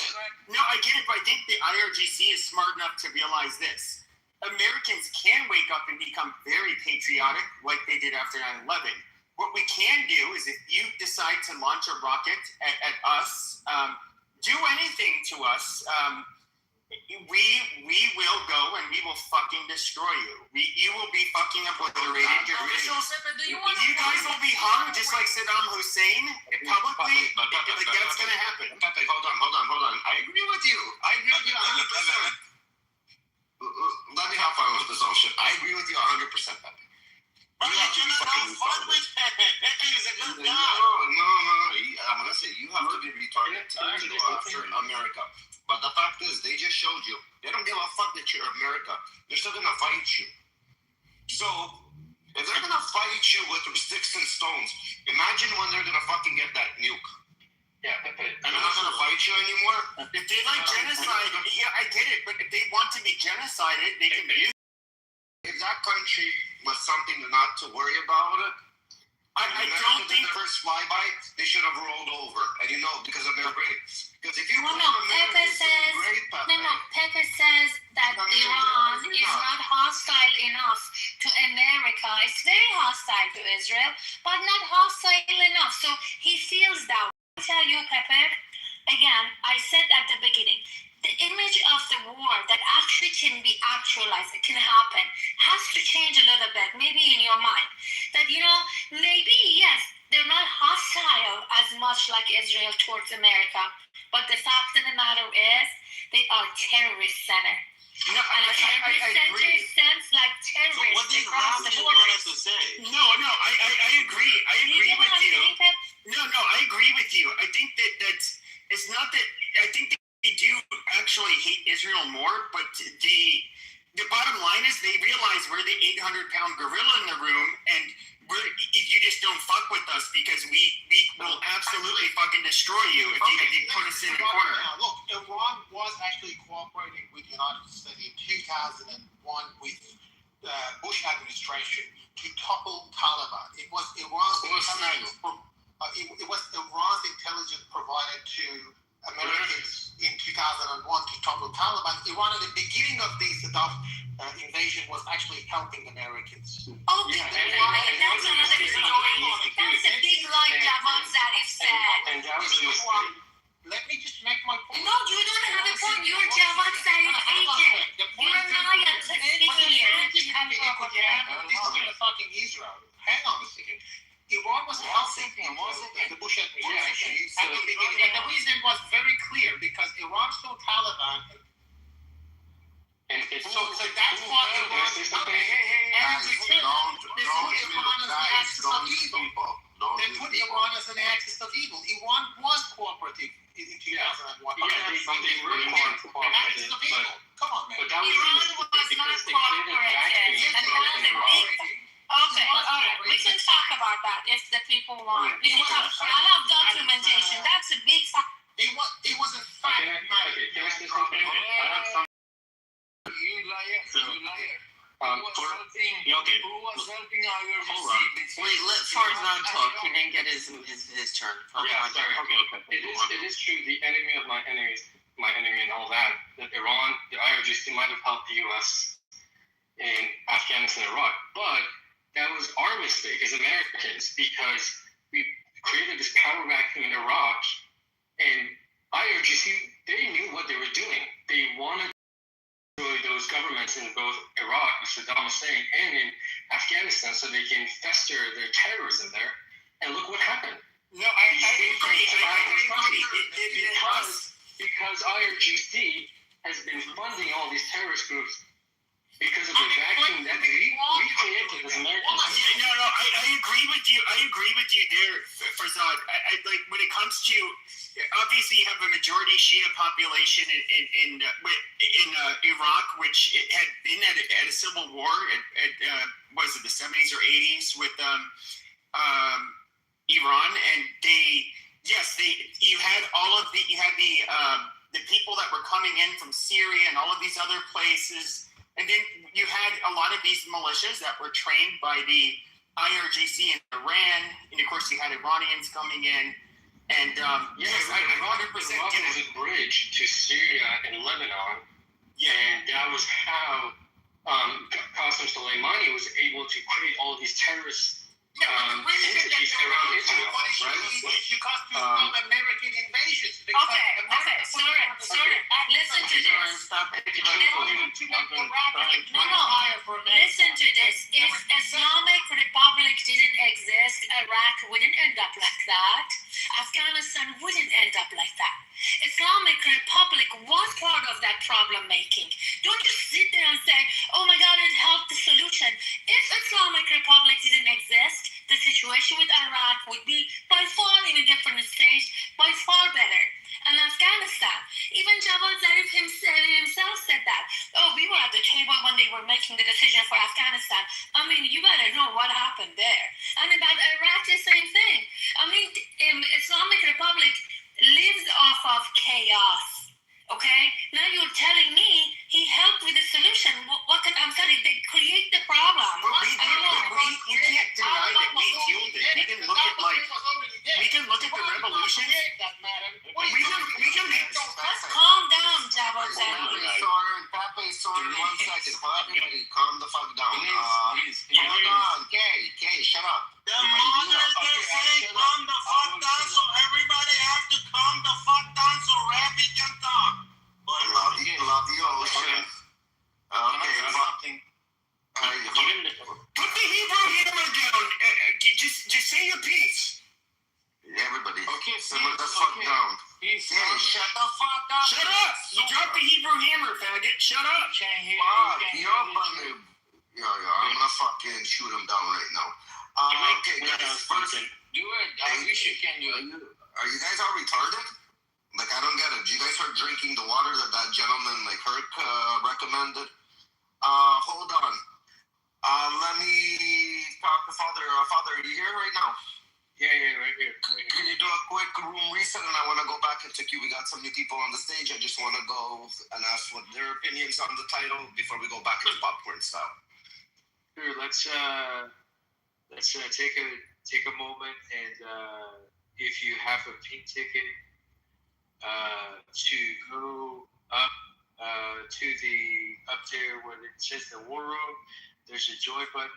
but I think the IRGC is smart enough to realize this. Americans can wake up and become very patriotic like they did after 9/11. What we can do is if you decide to launch a rocket at us, do anything to us, we will go and we will fucking destroy you. You will be fucking obliterated. You guys will be hung just like Saddam Hussein publicly. Like that's gonna happen. Pepe, hold on. I agree with you. 100%. Let me have fun with this whole shit. I agree with you 100%, Pepe. You have to be fucking retarded. No. I'm gonna say you have to be retarded to go after America. But the fact is, they just showed you they don't give a fuck that you're America. They're still gonna fight you. So if they're gonna fight you with sticks and stones, imagine when they're gonna fucking get that nuke. Yeah, Pepe. And they're not gonna fight you anymore. If they like genocide, yeah, I get it. But if they want to be genocided, they can do. If that country was something not to worry about it, I don't think the first flyby they should have rolled over, and because of their great. Because if you Pepe says that Iran is not hostile enough to America. It's very hostile to Israel, but not hostile enough. So he feels that. I tell you, Pepe, again, I said at the beginning, the image of the war that actually can be actualized, it can happen, has to change a little bit, maybe in your mind. That, maybe, yes, they're not hostile as much like Israel towards America, but the fact of the matter is, they are terrorist center. No, And a terrorist center sounds like terrorists across the border. No, I agree. I agree with you. No, I agree with you. I think that it's not that. I think they do actually hate Israel more, but the bottom line is they realize we're the 800-pound gorilla in the room, and you just don't fuck with us because we will absolutely fucking destroy you if you put us in a corner. Look, Iran was actually cooperating with the United States in 2001 with the Bush administration to topple Taliban. It was Iran's intelligence provided to Americans in 2001 to topple Taliban. Iran at the beginning of the Saddam invasion was actually helping Americans. Oh, big lie. That's another big lie. That's a big lie Javad Zarif said. And that was a mistake. Let me just make my point. No, you don't have a point. You're Javad Zarif agent. You're a liar. This is fucking Israel. Hang on a second. Iran was helping the Bush administration at the beginning. And the reason was very clear because Iran saw Taliban. And it's So that's why Iran is Don't They put Iran as an axis of evil. Iran was cooperative in 2001. they were cooperative, Come on, man. but that was a Iran mistake was not because they created vacuum cooperative. And in that's a Iraq. big... Okay, all right. We can talk about that if the people want. We can talk. I have documentation. That's a big fact. It was a fact. Can I say something? I have some. You liar. Okay. Who was helping IRGC? Hold on. Wait, let Farzad talk. He didn't get his turn. Yeah, sorry. Okay. It is true. The enemy of my enemy and all that. That Iran, the IRGC might have helped the U.S. in Afghanistan and Iraq, but that was our mistake as Americans because we created this power vacuum in Iraq, and IRGC, they knew what they were doing. They wanted to destroy those governments in both Iraq, with Saddam Hussein, and in Afghanistan so they can fester their terrorism there. And look what happened. No, I agree. Because IRGC has been funding all these terrorist groups because of the vacuum that we created as Americans. Yeah, no, I agree with you. I agree with you there, Farzad. I like when it comes to obviously you have a majority Shia population in Iraq, which it had been at a civil war. Was it the 70s or 80s with Iran, and you had the people that were coming in from Syria and all of these other places. And then you had a lot of these militias that were trained by the IRGC in Iran, and of course you had Iranians coming in. And yes, I 100% get it. Was a bridge to Syria and Lebanon. Yeah, and that was how Qasem Soleimani was able to create all of these terrorist entities around Israel, right? Because of American invasions. Okay, sorry. Listen to this. Listen to this. If Islamic Republic didn't exist, Iraq wouldn't end up like that. Afghanistan wouldn't end up like that. Islamic Republic was part of that problem making. Don't just sit there and say, oh my God, it helped the solution. If Islamic Republic didn't exist, the situation with Iraq would be by far in a different stage, by far better. And Afghanistan, even Javad Zarif himself said that. Oh, we were at the table when they were making the decision for Afghanistan. I mean, you gotta know what happened there. And about Iraq, the same thing. I mean, Islamic Republic lives off of chaos. Okay? Now you're telling me he helped with the solution. I'm sorry, they create the problem. But you can't deny that we fueled it. We can look at the revolution. Calm down, Javad Zarif. One second. Everybody, calm the fuck down. Hold on, Kay, shut up. The moderator say calm the fuck down, so everybody have to calm the fuck down so Rabbi can talk. Love you, Ocean. Okay, put the Hebrew hammer down. Just say your piece. Everybody, simmer the fuck down. Shut the fuck up. Shut up. You dropped the Hebrew hammer, faggot. Shut up. I'm gonna fucking shoot him down right now. Okay, guys, first, do it. I wish you can do it. Are you guys all retarded? Like, I don't get it. You guys are drinking the water that gentleman, like, Herc, recommended? Hold on. Let me talk to Father. Father, are you here right now? Yeah, right here. Can you do a quick room reset? And I want to go back into queue. We got some new people on the stage. I just want to go and ask what their opinions on the title before we go back into popcorn style. Sure, let's take a moment, and if you have a pink ticket, to go up to up there where it says the war room. There's a join button.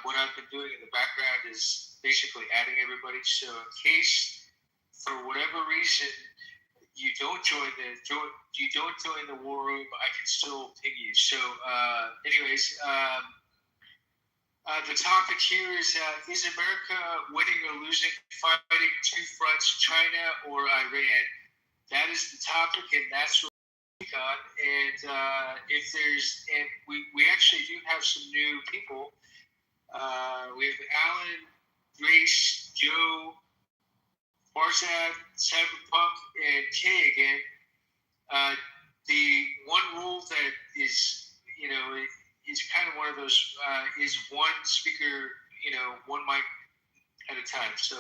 What I've been doing in the background is basically adding everybody. So in case, for whatever reason, you don't join the war room, I can still ping you. So, anyways, the topic here is America winning or losing, fighting two fronts, China or Iran? That is the topic, and that's what we got. And we actually do have some new people. We have Alan, Grace, Joe, Farzad, Cyberpunk, and Kay again. The one rule that is, it's kind of one of those, is one speaker, one mic at a time. So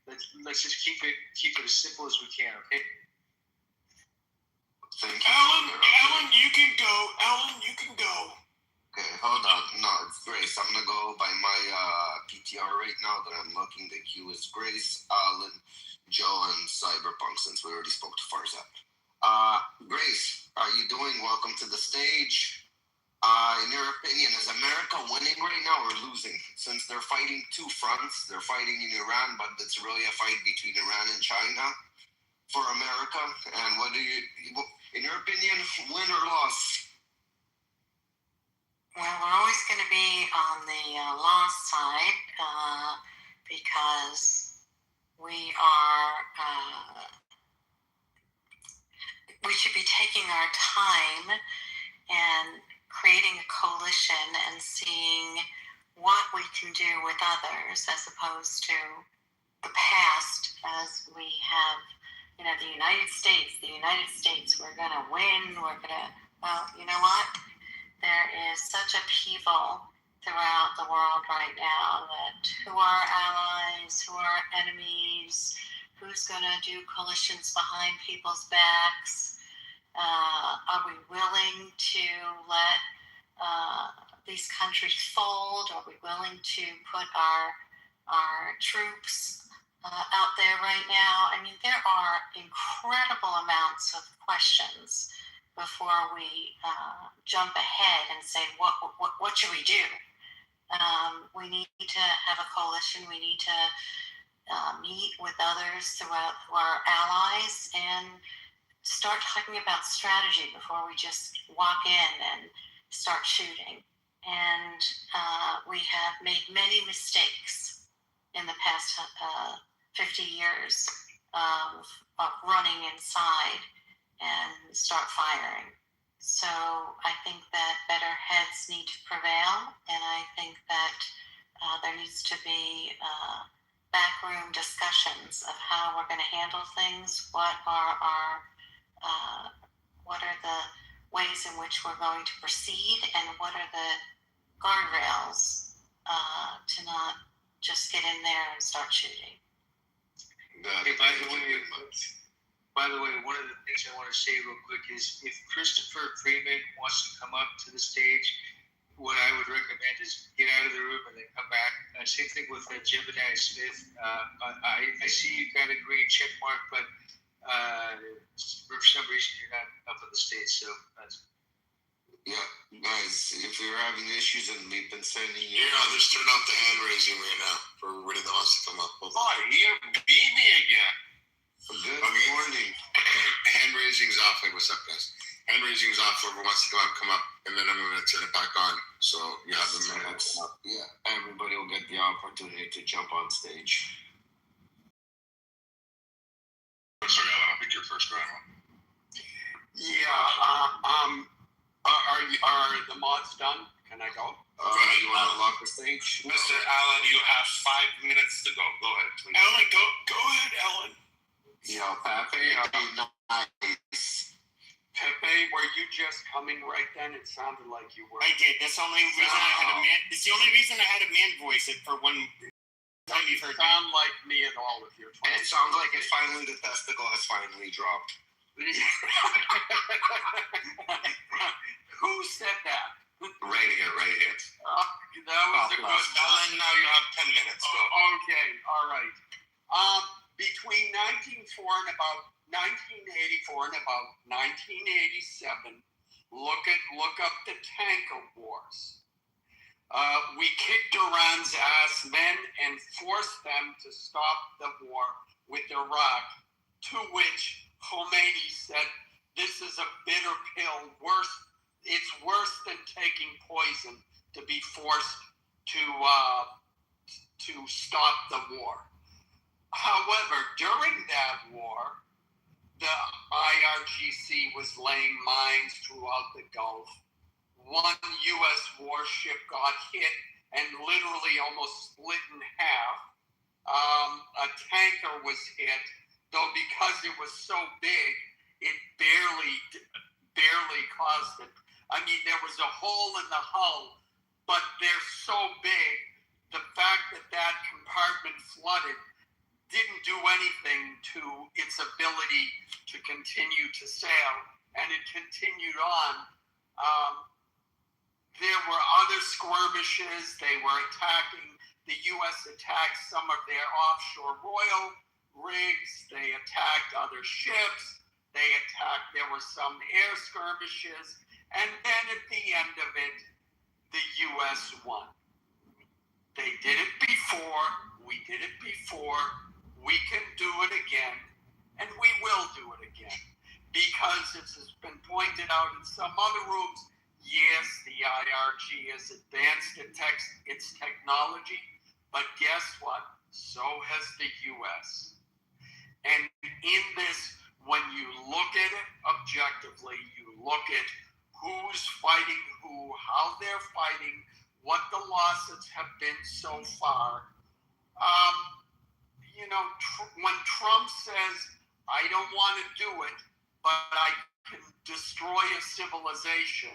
let's just keep it as simple as we can, okay? Alan, you can go. Okay, hold on. No, it's Grace. I'm gonna go by my PTR right now that I'm looking. The queue is Grace, Alan, Joe, and Cyberpunk, since we already spoke to Farzad. Grace, how are you doing? Welcome to the stage. In your opinion, is America winning right now or losing? Since they're fighting two fronts, they're fighting in Iran, but it's really a fight between Iran and China for America. And what do you, in your opinion, win or loss? Well, we're always going to be on the loss side because we should be taking our time and creating a coalition and seeing what we can do with others as opposed to the past, as we have, the United States, we're going to win, well, you know what? There is such upheaval throughout the world right now that who are allies, who are enemies, who's going to do coalitions behind people's backs? Are we willing to let these countries fold? Are we willing to put our troops out there right now? I mean, there are incredible amounts of questions before we jump ahead and say, what should we do? We need to have a coalition. We need to meet with others throughout who are allies and start talking about strategy before we just walk in and start shooting. And we have made many mistakes in the past 50 years of running inside and start firing. So I think that better heads need to prevail, and I think that there needs to be backroom discussions of how we're going to handle things, what are the ways in which we're going to proceed, and what are the guardrails to not just get in there and start shooting. Hey, by the way, one of the things I want to say real quick is if Christopher Freeman wants to come up to the stage, what I would recommend is get out of the room and then come back. Same thing with Jebediah Smith. I see you've got a green check mark, but for some reason you're not up on the stage. So that's. Yeah, guys, if you're having issues and we've been sending you. Yeah, they're just turning off the hand raising right now for everybody that wants to come up. Hold on. Oh, you're BB again. Good morning. Hand raising's off. Like, what's up, guys? Hand raising's off. Whoever wants to come up, and then I'm going to turn it back on. So you have the minutes. Yeah, everybody will get the opportunity to jump on stage. Sorry, I'll pick your first round. Yeah. Are the mods done? Can I go? You want to unlock the stage? Mr. Allen, you have 5 minutes to go. Go ahead, please. Ellen, go ahead, Ellen. Yeah, Pepe, nice. Pepe, were you just coming right then? It sounded like you were. I did. That's the only reason I had a man. It's the only reason I had a man voice it for one time you've heard. Sound like me at all with your. And it sounds like the testicle has finally dropped. Who said that? Right here. That was a good Ellen, now you have 10 minutes. Go. Okay, all right. Between 1984 and about 1987, look up the tanker wars. We kicked Iran's ass then and forced them to stop the war with Iraq, to which Khomeini said, "This is a bitter pill. It's worse than taking poison to be forced to stop the war." However, during that war, the IRGC was laying mines throughout the Gulf. One U.S. warship got hit and literally almost split in half. A tanker was hit, though because it was so big, it barely caused it. I mean, there was a hole in the hull, but they're so big, the fact that compartment flooded didn't do anything to its ability to continue to sail, and it continued on. There were other skirmishes. They were attacking. The U.S. attacked some of their offshore oil rigs. They attacked other ships. There were some air skirmishes. And then at the end of it, the U.S. won. They did it before. We did it before. We can do it again. And we will do it again. Because, as has been pointed out in some other rooms, yes, the IRG has advanced its technology, but guess what? So has the U.S. And in this, when you look at it objectively, you look at who's fighting who, how they're fighting, what the losses have been so far. When Trump says, I don't want to do it, but I can destroy a civilization,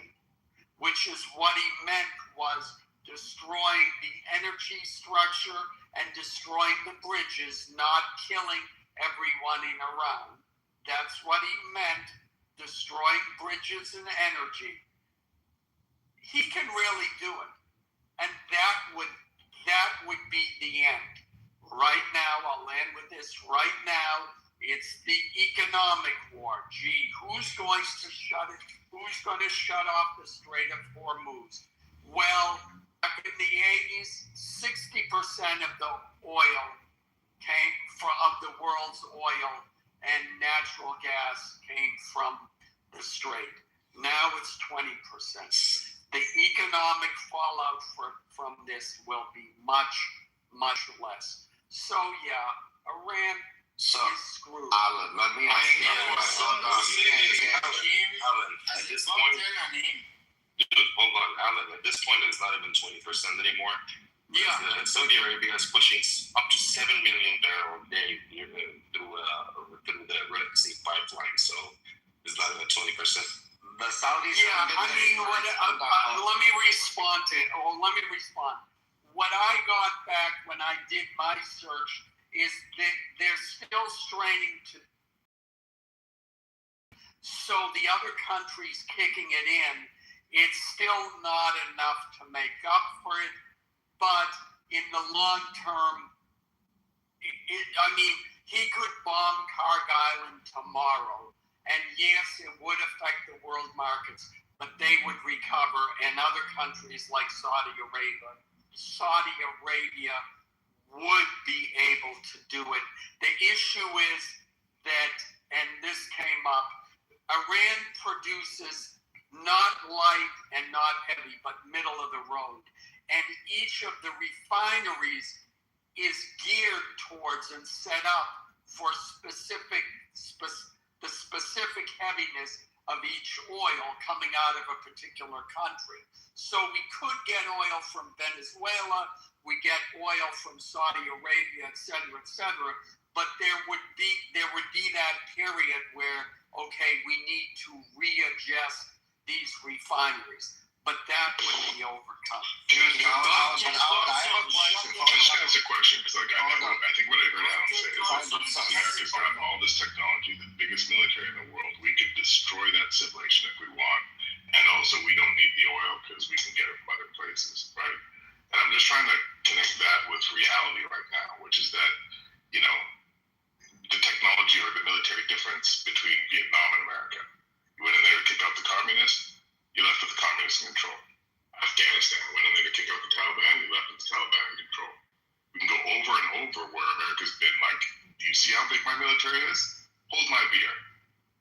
which is what he meant was destroying the energy structure and destroying the bridges, not killing everyone in Iran. That's what he meant, destroying bridges and energy. He can really do it. And that would be the end. Right now, I'll end with this. Right now, it's the economic war. Gee, who's going to shut it? Who's going to shut off the Strait of Hormuz? Well, back in the 80s, 60% of the oil came of the world's oil and natural gas came from the Strait. Now it's 20%. The economic fallout from this will be much, much less. So yeah, Iran is screwed. Alan, let me ask you a question. Hold on. Alan, at this point, dude, hold on, Alan. At this point, it's not even 20% anymore. Yeah. Saudi Arabia is pushing up to 7 million barrels a day through the Red Sea pipeline. So it's not even 20%. The Saudis. Yeah, I mean, let me respond. What I got back when I did my search is that they're still straining to. So the other countries kicking it in, it's still not enough to make up for it. But in the long term, he could bomb Karg Island tomorrow. And yes, it would affect the world markets, but they would recover. And other countries like Saudi Arabia would be able to do it. The issue is that, and this came up, Iran produces not light and not heavy, but middle of the road. And each of the refineries is geared towards and set up for the specific heaviness of each oil coming out of a particular country. So we could get oil from Venezuela, we get oil from Saudi Arabia, et cetera, but there would be that period where, okay, we need to readjust these refineries. But that would be overcome. I have a question. I just ask a question because, I think what I heard Alan say is that America's got all this technology, the biggest military in the world. We could destroy that civilization if we want, and also we don't need the oil because we can get it from other places, right? And I'm just trying to connect that with reality right now, which is that, the technology or the military difference between Vietnam and America. You went in there to kick out the communists. You left with the communists in control. Afghanistan went in there to kick out the Taliban. You left with the Taliban in control. We can go over and over where America's been like, do you see how big my military is? Hold my beer.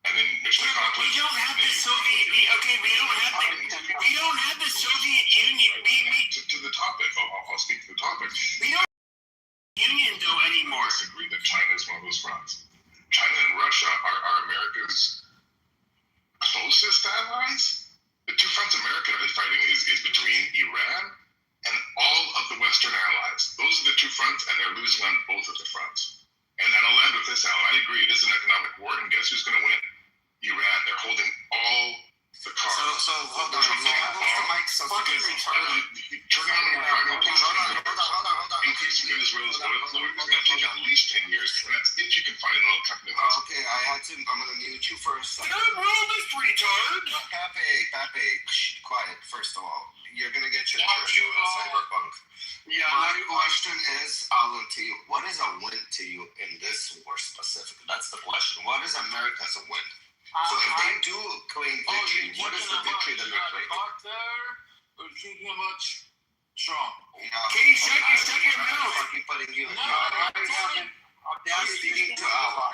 And then mission accomplished. We don't have the Soviet. We don't have the Soviet Union. To the topic. I'll speak to the topic. We don't have the Union though anymore. I disagree that China is one of those fronts. China and Russia are America's closest allies. The two fronts America is fighting is between Iran and all of the Western allies. Those are the two fronts, and they're losing on both of the fronts. And I'll land with this, Alan. I agree. It is an economic war, and guess who's going to win? Iran. They're holding all the cards. So hold on. The mic's fucking retarded. Turn on the radio. Hold on. Increasing Venezuela's oil flow is going to take at least 10 years. And that's if you can find an oil company. Okay, I'm going to mute you for a second. Retard. Pape, quiet, first of all. You're going to get your turn, Cyberpunk. Yeah, my question is, Alan, to you, what is a win to you in this war specifically? That's the question. What is America's win? So if they do claim victory, what is the victory that they're claiming? We're thinking about Trump. Katie, shut your mouth. I keep putting you in. I'm speaking to Alan.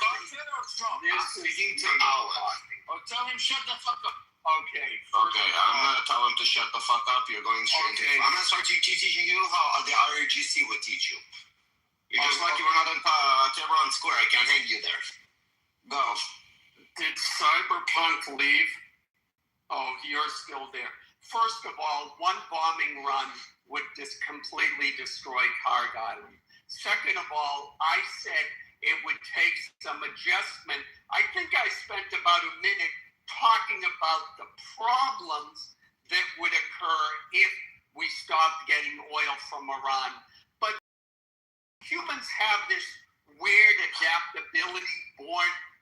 Speaking to Alan. Or tell him shut the fuck up. Okay, I'm going to tell him to shut the fuck up. You're going straight to I'm going to start teaching you how the RGC would teach you. You're just like you were not in Tehran Square. I can't hang you there. Go. Did Cyberpunk leave? Oh, you're still there. First of all, one bombing run would just completely destroy Cargill. Second of all, I said it would take some adjustment. I think I spent about a minute talking about the problems that would occur if we stopped getting oil from Iran. But humans have this weird adaptability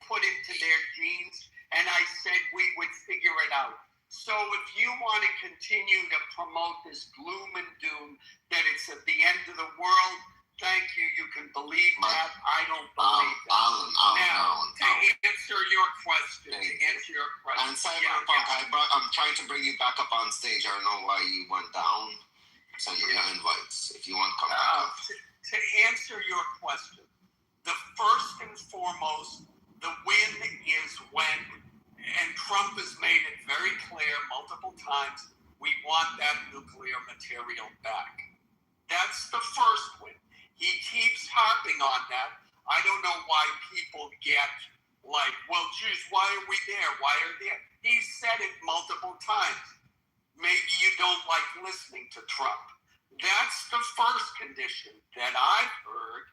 put into their genes, and I said we would figure it out. So if you want to continue to promote this gloom and doom that it's at the end of the world, thank you. You can believe that. I don't believe that. Now, to answer your question, And Cyberpunk, I'm trying to bring you back up on stage. I don't know why you went down. Sending you invites. If you want to come back up. To answer your question, the first and foremost, the win is when, and Trump has made it very clear multiple times, we want that nuclear material back. That's the first win. He keeps harping on that. I don't know why people get like, well, geez, why are we there? Why are they there? He said it multiple times. Maybe you don't like listening to Trump. That's the first condition that I've heard.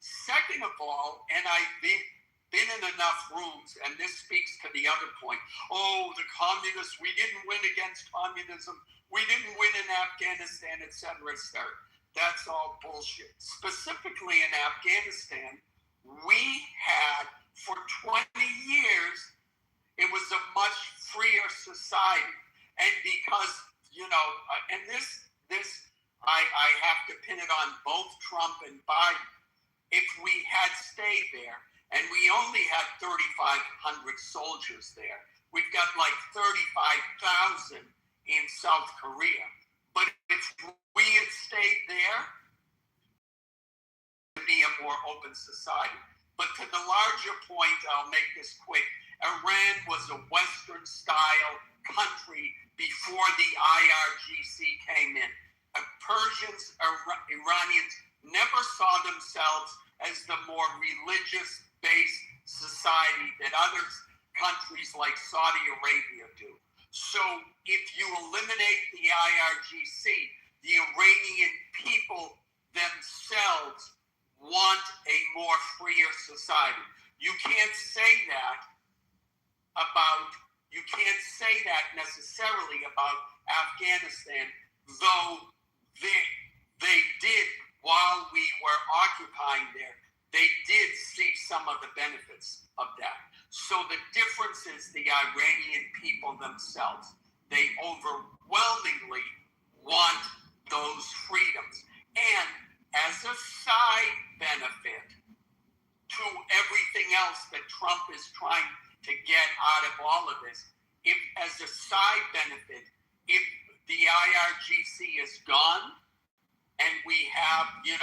Second of all, and I've been in enough rooms, and this speaks to the other point. Oh, the communists, we didn't win against communism. We didn't win in Afghanistan, et cetera, et cetera. That's all bullshit. Specifically in Afghanistan, we had, for 20 years, it was a much freer society. And because, and this I have to pin it on both Trump and Biden. If we had stayed there, and we only had 3,500 soldiers there, we've got like 35,000 in South Korea. But if we had stayed there, it would be a more open society. But to the larger point, I'll make this quick. Iran was a Western-style country before the IRGC came in. Persians, Iranians never saw themselves as the more religious-based society that other countries like Saudi Arabia do. So if you eliminate the IRGC, the Iranian people themselves want a more freer society. You can't say that necessarily about Afghanistan, though they did, while we were occupying there, they did see some of the benefits of that. So the difference is the Iranian people themselves. They overwhelmingly want those freedoms. And as a side benefit to everything else that Trump is trying to get out of all of this, if as a side benefit, if the IRGC is gone, and we have a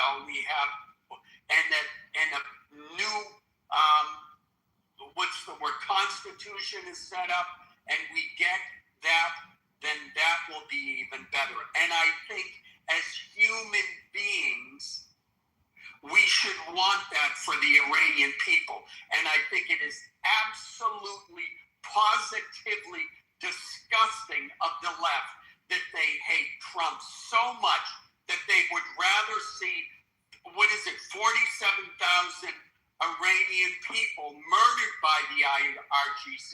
new constitution is set up, and we get that, then that will be even better. And I think as human beings, we should want that for the Iranian people. And I think it is absolutely, positively disgusting of the left that they hate Trump so much that they would rather see, 47,000 Iranian people murdered by the IRGC,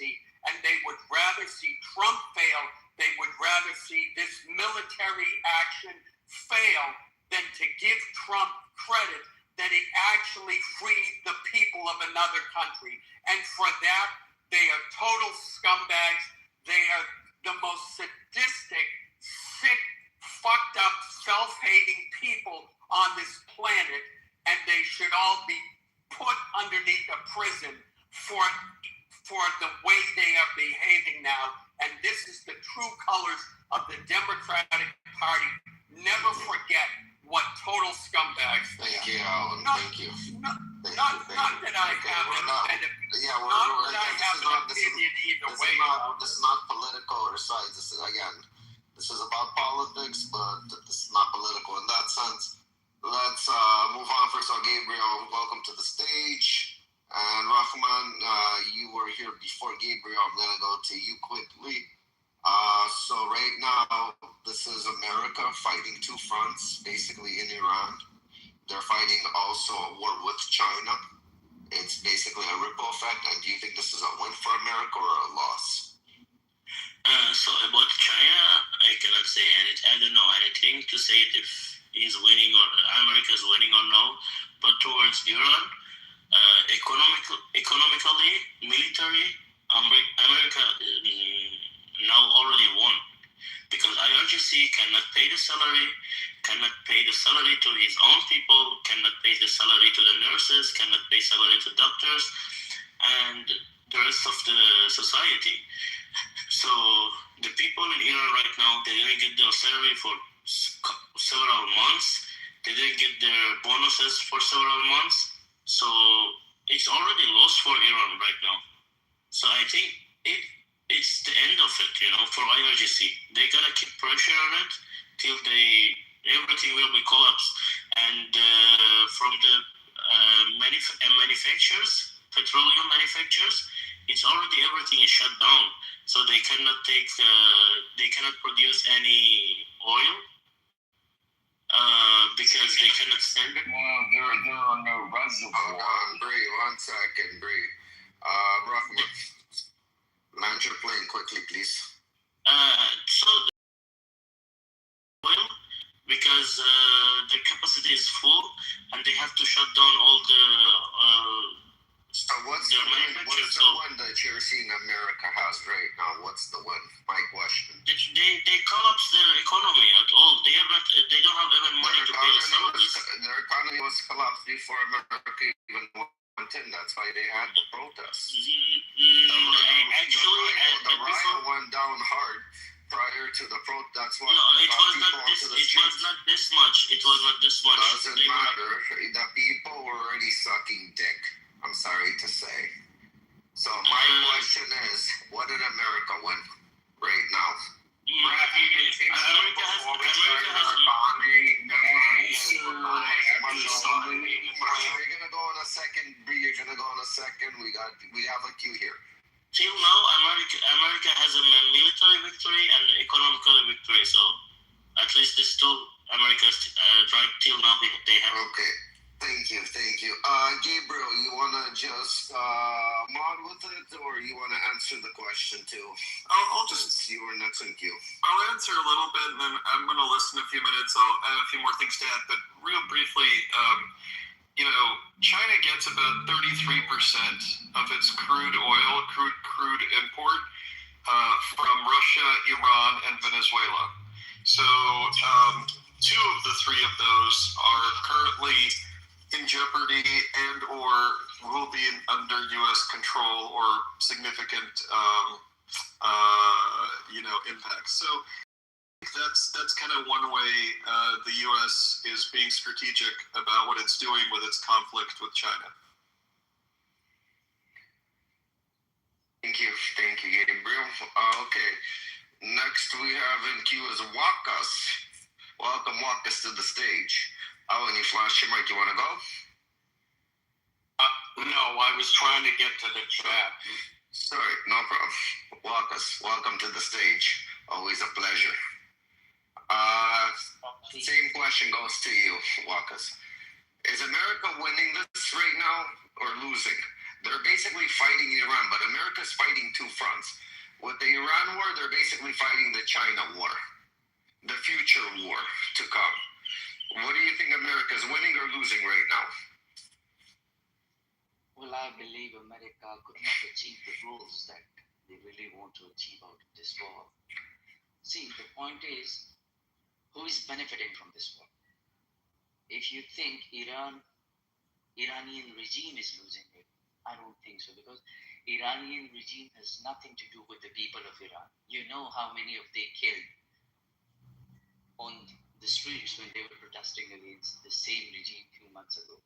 and they would rather see Trump fail. They would rather see this military action fail than to give Trump credit that it actually freed the people of another country. And for that, they are total scumbags. They are the most sadistic, sick, fucked up, self-hating people on this planet, and they should all be put underneath a prison for the way they are behaving now. And this is the true colors of the Democratic Party. Never forget what total scumbags they are. Thank you, Alan. Thank you. Not that I have an opinion either way. This is not political or sides. This is about politics, but this is not political in that sense. Let's move on. First of all, Gabriel, welcome to the stage. And Rahman, you were here before Gabriel. I'm going to go to you quickly. is winning or America is winning or no, but towards Iran, economically, military, America now already won because IRGC cannot pay the salary, cannot pay the salary to his own people, cannot pay the salary to the nurses, cannot pay salary to doctors, and the rest of the society. So the people in Iran right now, they didn't get their salary for several months. They didn't get their bonuses for several months. So it's already lost for Iran right now. So I think it's the end of it, for IRGC. They're gonna keep pressure on it till everything will be collapsed. And from the manufacturers, petroleum manufacturers, it's already everything is shut down. So they cannot produce any oil because they cannot send it. Well, there are no reservoirs. Hold on, Bree, 1 second, Bree. Rahman, land your plane quickly, please. So oil because the capacity is full and they have to shut down all the. So what's the one that you're seeing America has right now? What's the one? My question. They collapse their economy at all. They don't have even money to pay the salaries. Their economy was collapsed before America even went in. That's why they had the protests. The riot went down hard prior to the protest. That's why. No, it was not this much. It was not this much. Doesn't matter. The people were already sucking dick. I'm sorry to say. So my question is, what did America win right now? America has You're gonna go in a second, Bree. You're gonna go in a second. We have a queue here. Till now, America has a military victory and economical victory. So at least these two, America's right till now they have. Okay. Thank you. Gabriel, you want to just mod with it, or you want to answer the question too? I'll just. You were next in queue. I'll answer a little bit, and then I'm going to listen a few minutes. I'll add a few more things to add, but real briefly, China gets about 33% of its crude import from Russia, Iran, and Venezuela. So two of the three of those are currently in jeopardy and or will be under U.S. control or significant impact. So that's kind of one way the U.S. is being strategic about what it's doing with its conflict with China. Thank you, Gabriel. Okay, next we have in queue is Wakas. Welcome, Wakas, to the stage. Oh, and you flash your mic. You want to go? No, I was trying to get to the chat. Sorry, no problem. Wakas, welcome to the stage. Always a pleasure. Same question goes to you, Wakas. Is America winning this right now or losing? They're basically fighting Iran, but America's fighting two fronts. With the Iran war, they're basically fighting the China war, the future war to come. What do you think America's winning or losing right now? Well, I believe America could not achieve the goals that they really want to achieve out of this war. See, the point is, who is benefiting from this war? If you think Iranian regime is losing it, I don't think so, because Iranian regime has nothing to do with the people of Iran. You know how many of they killed on the streets when they were protesting against the same regime a few months ago.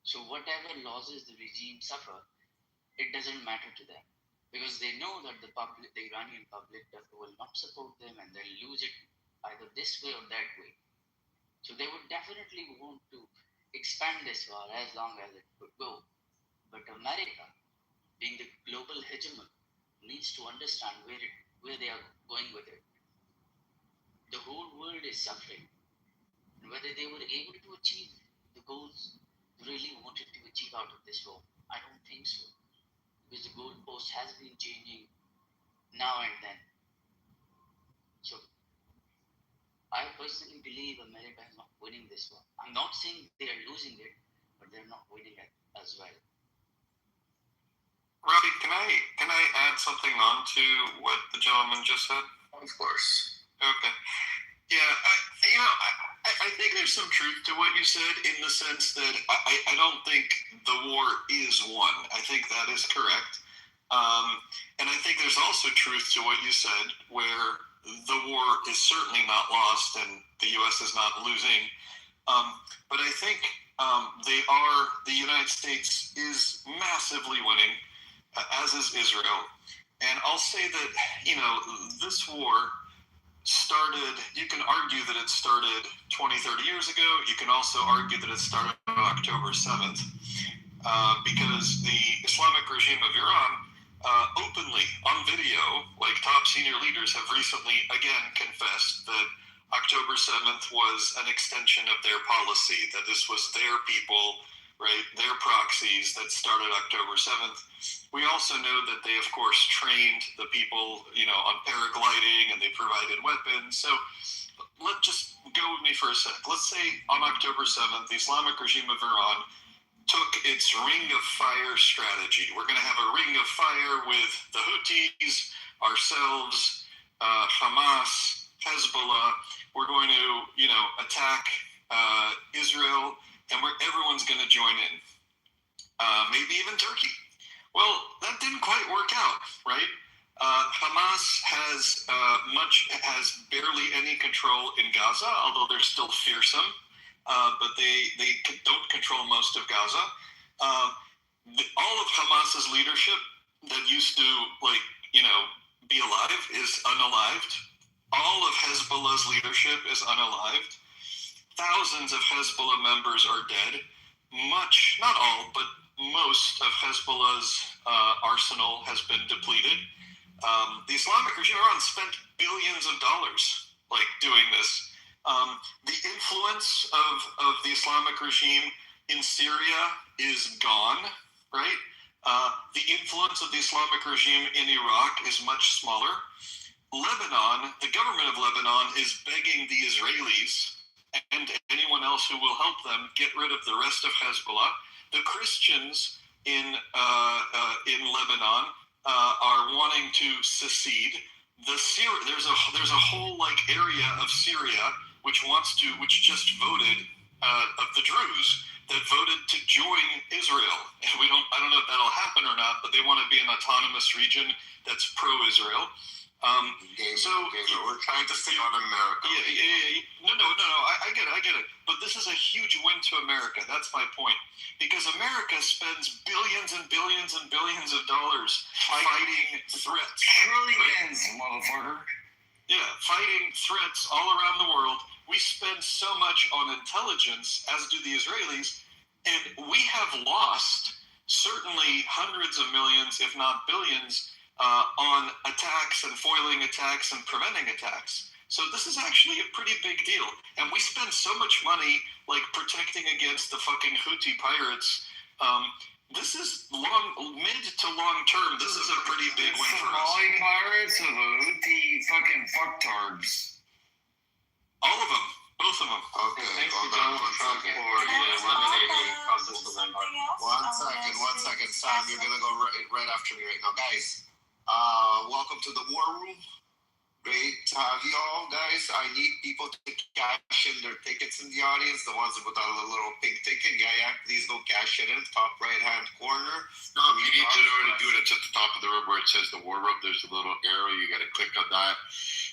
So whatever losses the regime suffer, it doesn't matter to them, because they know that the Iranian public will not support them and they'll lose it either this way or that way. So they would definitely want to expand this war as long as it could go. But America, being the global hegemon, needs to understand where they are going with it. The whole world is suffering. And whether they were able to achieve the goals they really wanted to achieve out of this war, I don't think so. Because the goalpost has been changing now and then. So I personally believe America is not winning this war. I'm not saying they are losing it, but they're not winning it as well. Robbie, can I add something on to what the gentleman just said? Of course. Okay. Yeah, I think there's some truth to what you said in the sense that I don't think the war is won. I think that is correct. And I think there's also truth to what you said, where the war is certainly not lost and the U.S. is not losing. But I think the United States is massively winning, as is Israel. And I'll say that, this war started, you can argue that it started 20, 30 years ago. You can also argue that it started on October 7th, because the Islamic regime of Iran openly on video, like top senior leaders have recently again confessed that October 7th was an extension of their policy, that this was their people, right, their proxies that started October 7th. We also know that they, of course, trained the people, on paragliding, and they provided weapons. So let's just go with me for a sec. Let's say on October 7th, the Islamic regime of Iran took its ring of fire strategy. We're going to have a ring of fire with the Houthis, ourselves, Hamas, Hezbollah. We're going to, attack Israel, and everyone's going to join in. Maybe even Turkey. Well, that didn't quite work out, right? Hamas has barely any control in Gaza, although they're still fearsome. But they don't control most of Gaza. All of Hamas's leadership that used to be alive is unalived. All of Hezbollah's leadership is unalived. Thousands of Hezbollah members are dead. Much, not all, but most of Hezbollah's arsenal has been depleted. The Islamic regime Iran spent billions of dollars doing this. The influence of the Islamic regime in Syria is gone, right? The influence of the Islamic regime in Iraq is much smaller. Lebanon, the government of Lebanon is begging the Israelis and anyone else who will help them get rid of the rest of Hezbollah. The Christians in Lebanon are wanting to secede. There's a whole area of Syria which just voted of the Druze that voted to join Israel. And I don't know if that'll happen or not, but they want to be an autonomous region that's pro-Israel. We're trying to stick on America. Yeah. No. I get it. But this is a huge win to America. That's my point. Because America spends billions and billions and billions of dollars fighting threats. Trillions, motherfucker. Yeah, fighting threats all around the world. We spend so much on intelligence, as do the Israelis, and we have lost certainly hundreds of millions, if not billions, on attacks and foiling attacks and preventing attacks. So this is actually a pretty big deal. And we spend so much money protecting against the fucking Houthi pirates. This is mid to long term. This is a pretty big win for us. Somali pirates or the Houthi fucking fucktards? All of them. Both of them. Okay. Thanks to Donald Trump for eliminating process of embargo. One second. Sam, you're going to go right after me right now. Guys, welcome to the War Room. Great to have you all, guys. I need people to cash in their tickets in the audience. The ones with a little pink ticket, please go cash it in, top right-hand corner. No, if you need to know how to do it, it's at the top of the room where it says the War Room. There's a little arrow. You got to click on that.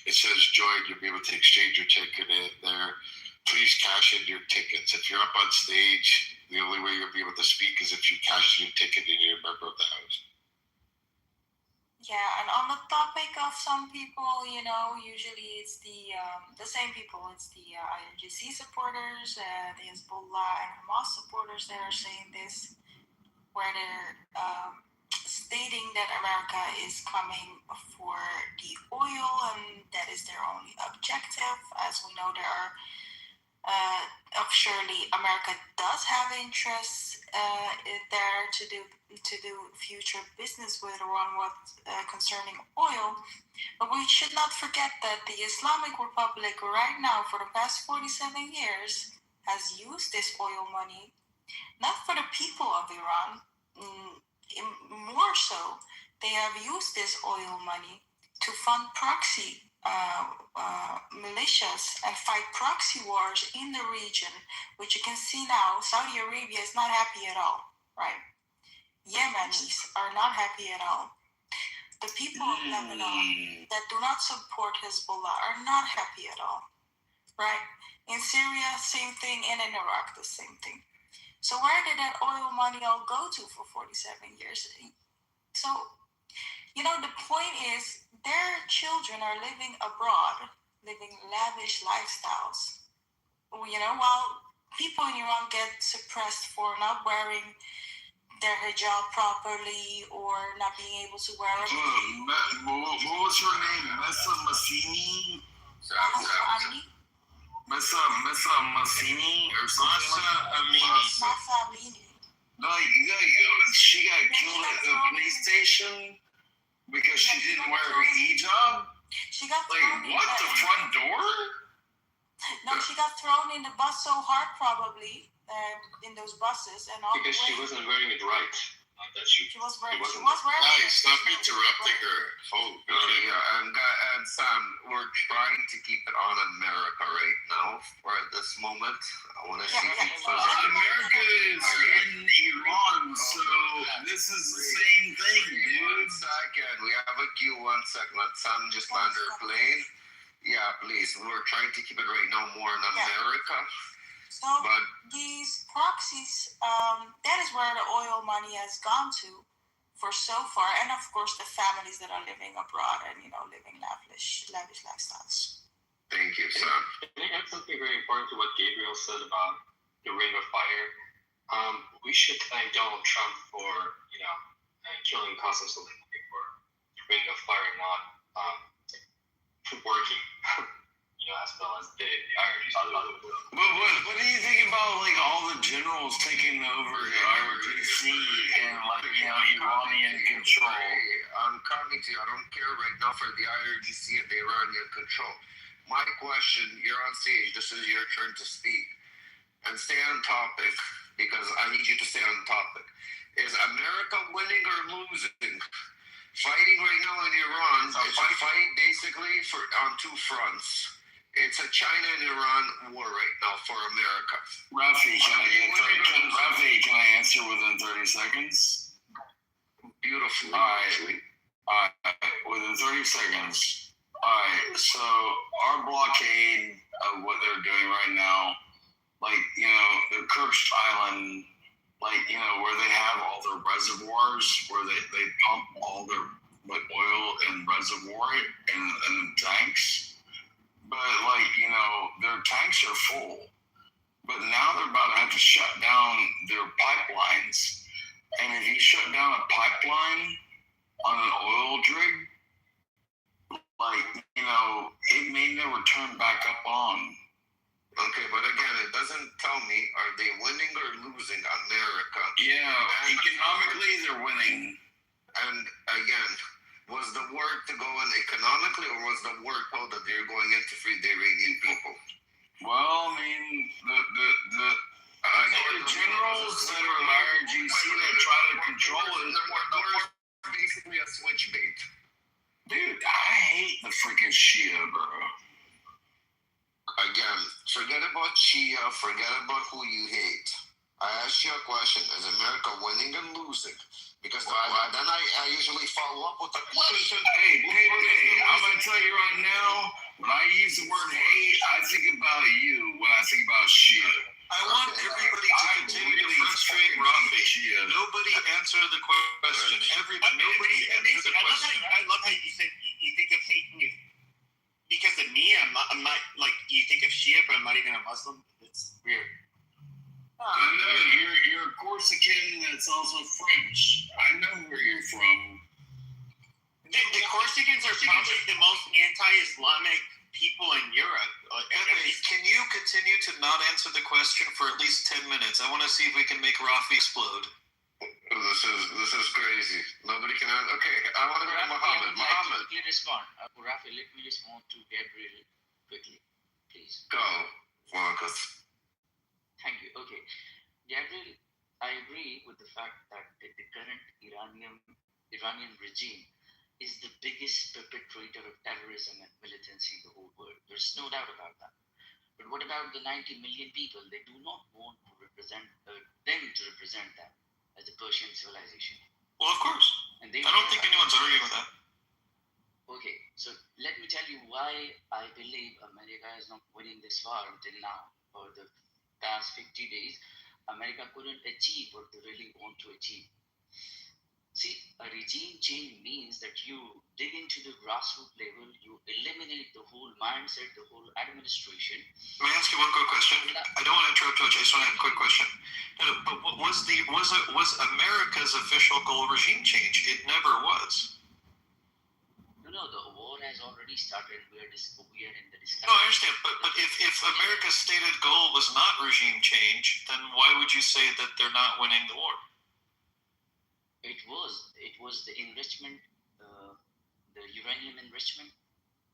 It says join. You'll be able to exchange your ticket in there. Please cash in your tickets. If you're up on stage, the only way you'll be able to speak is if you cash in your ticket and you're a member of the house. Yeah, and on the topic of some people, usually it's the same people. It's the IRGC supporters, the Hezbollah and Hamas supporters that are saying this, where they're stating that America is coming for the oil and that is their only objective. As we know, there are surely America does have interests there to do future business with Iran concerning oil. But we should not forget that the Islamic Republic right now, for the past 47 years, has used this oil money not for the people of Iran. More so, they have used this oil money to fund proxy militias and fight proxy wars in the region, which you can see now. Saudi Arabia is not happy at all, right? Yemenis are not happy at all. The people of Lebanon that do not support Hezbollah are not happy at all, right? In Syria, same thing, and in Iraq, the same thing. So where did that oil money all go to for 47 years? So, the point is their children are living abroad, living lavish lifestyles, while people in Iran get suppressed for not wearing their hijab properly or not being able to wear it. What was her name? Messa Massini? Messa Massini or something? Massa Amini. She got killed at the police station because she didn't wear her hijab? She got thrown what? The front door? No, she got thrown in the bus so hard probably. In those buses and all because she wasn't wearing it right. She was wearing Guys, stop interrupting her. Oh, yeah. And Sam, we're trying to keep it on America right now. For at this moment, I want to see America is in Iran, so this is the same thing, dude. 1 second. We have a queue. 1 second. Let Sam just land her plane. Yeah, please. We're trying to keep it right now more in America. So these proxies, that is where the oil money has gone to for so far. And of course, the families that are living abroad and, living lavish lifestyles. Thank you, sir. Can I add something very important to what Gabriel said about the Ring of Fire? We should thank Donald Trump for, killing Qasem Soleimani for the Ring of Fire not working. As well as the IRGC. But what do you think about all the generals taking over the IRGC and Iranian control? I'm coming to you. I don't care right now for the IRGC and the Iranian control. My question, you're on stage. This is your turn to speak. And stay on topic because I need you to stay on topic. Is America winning or losing? Fighting right now in Iran, it's a fight basically on two fronts. It's a China and Iran war right now for America. Rafi, can I answer within 30 seconds? Beautiful. All right. Within 30 seconds. All right. So our blockade of what they're doing right now, the Kursk Island, where they have all their reservoirs, where they pump all their oil and reservoir in the tanks. But their tanks are full. But now they're about to have to shut down their pipelines. And if you shut down a pipeline on an oil rig, it may never turn back up on. Okay, but again, it doesn't tell me, are they winning or losing America? Yeah, economically they're winning. And again, was the word to go in economically, or was the word told that they're going in to free the Iranian people? Well, I mean, the generals that are in IRGC that try to control it, they're basically a switch bait. Dude, I hate the freaking Shia, bro. Again, forget about Shia, forget about who you hate. I asked you a question, is America winning and losing? Because then I usually follow up with the question. Hey, I'm going to tell you right now, when I use the word hate, I think about you when I think about Shia. I want everybody to continue to frustrate Rafi. Nobody answer the question. Nobody answer the question. I love how you said you think of hating you. Because of me, I'm not you think of Shia, but I'm not even a Muslim. It's weird. No, you're a Corsican that's also French. I know where you're from. The Corsicans are probably the most anti-Islamic people in Europe. Can you continue to not answer the question for at least 10 minutes? I want to see if we can make Rafi explode. This is crazy. Nobody can. Okay, I want to go to Muhammad. Muhammad, quickly respond. Rafi, let me respond to Gabriel quickly, please. go, Marcus. Thank you. Okay, Gabriel, I agree with the fact that the current Iranian regime is the biggest perpetrator of terrorism and militancy in the whole world. There's no doubt about that. But what about the 90 million people? They do not want to represent them as a Persian civilization. Well, of course. And I don't think anyone's arguing with that. Okay, so let me tell you why I believe America is not winning this far until now. For the past 50 days, America couldn't achieve what they really want to achieve. See, a regime change means that you dig into the grassroots level, you eliminate the whole mindset, the whole administration. Let me ask you one quick question. I don't want to interrupt you. I just want to have a quick question. But was America's official goal regime change? It never was. No, the war has already started. We are in the discussion. No, I understand. But if America's stated goal was not regime change, then why would you say that they're not winning the war? It was the enrichment, the uranium enrichment.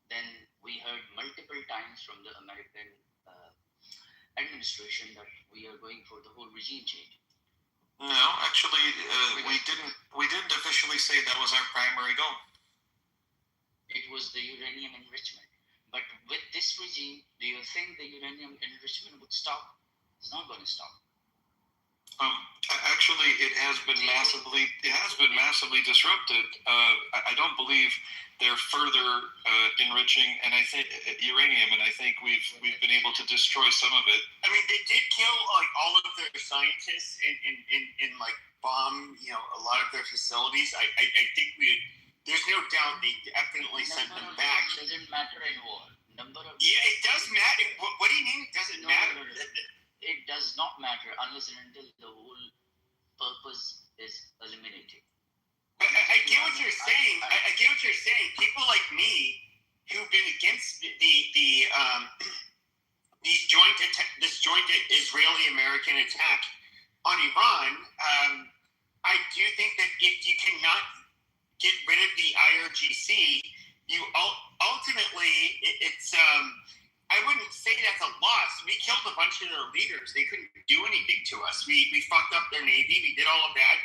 Then we heard multiple times from the American administration that we are going for the whole regime change. No, actually, we didn't officially say that was our primary goal. It was the uranium enrichment. But with this regime, do you think the uranium enrichment would stop? It's not going to stop. Actually, it has been massively disrupted. I don't believe they're further enriching, and I think uranium, and I think we've been able to destroy some of it. I mean, they did kill like all of their scientists in like bomb, a lot of their facilities. I think there's no doubt they definitely sent them back. It doesn't matter in war. Yeah, it does matter. What do you mean it doesn't matter? It does not matter unless and until the whole purpose is eliminated. I get what you're saying. I get what you're saying. People like me who've been against this joint Israeli-American attack on Iran, I do think that if you cannot get rid of the IRGC, you ultimately it's I wouldn't say that's a loss. We killed a bunch of their leaders. They couldn't do anything to us. We fucked up their navy. We did all of that.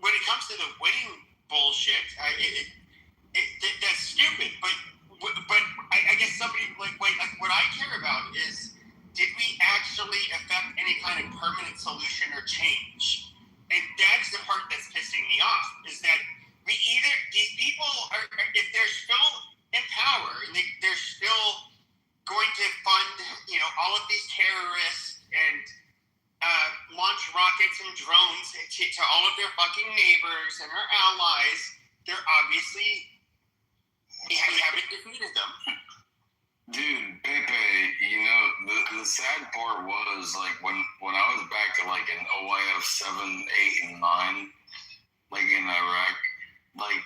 When it comes to the winning bullshit, that's stupid. But I guess somebody like what I care about is, did we actually affect any kind of permanent solution or change? And that's the part that's pissing me off. Is that these people are, if they're still in power and they're still going to fund, all of these terrorists and launch rockets and drones to all of their fucking neighbors and our allies, they're obviously we haven't defeated them. Dude, Pepe, the sad part was like when I was back at like in OIF 7, 8, and 9, like in Iraq, like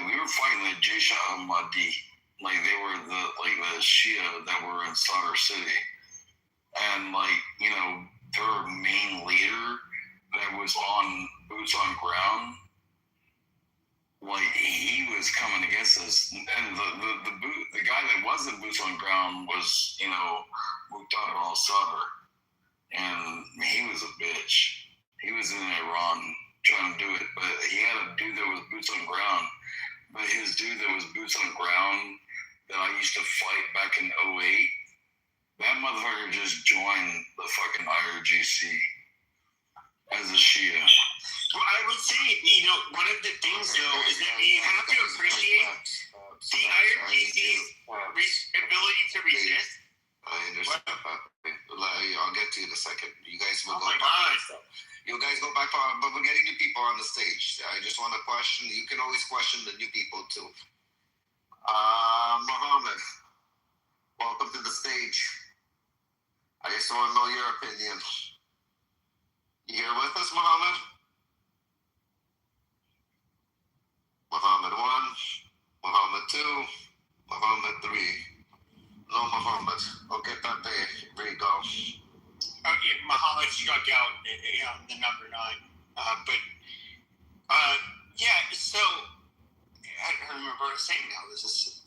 we were fighting the Jaish al-Mahdi. Like they were the Shia that were in Sadr City, and their main leader that was on boots on ground, he was coming against us, and the guy that wasn't boots on ground was Muqtada al-Sadr, and he was a bitch. He was in Iran trying to do it, but he had a dude that was boots on ground. But his dude that was boots on ground that I used to fight back in 08, that motherfucker just joined the fucking IRGC as a Shia. Well, I would say, one of the things though is that you have to appreciate the IRGC's ability to resist. I understand. I'll get to you in a second. You guys will go back. You guys go back on, but we're getting new people on the stage. I just want to question. You can always question the new people too. Muhammad, welcome to the stage. I just want to know your opinion. You here with us, Muhammad? Muhammad 1, Muhammad 2, Muhammad 3. No, Muhammad. it struck out, the number 9. So I don't remember what I was saying now. This is.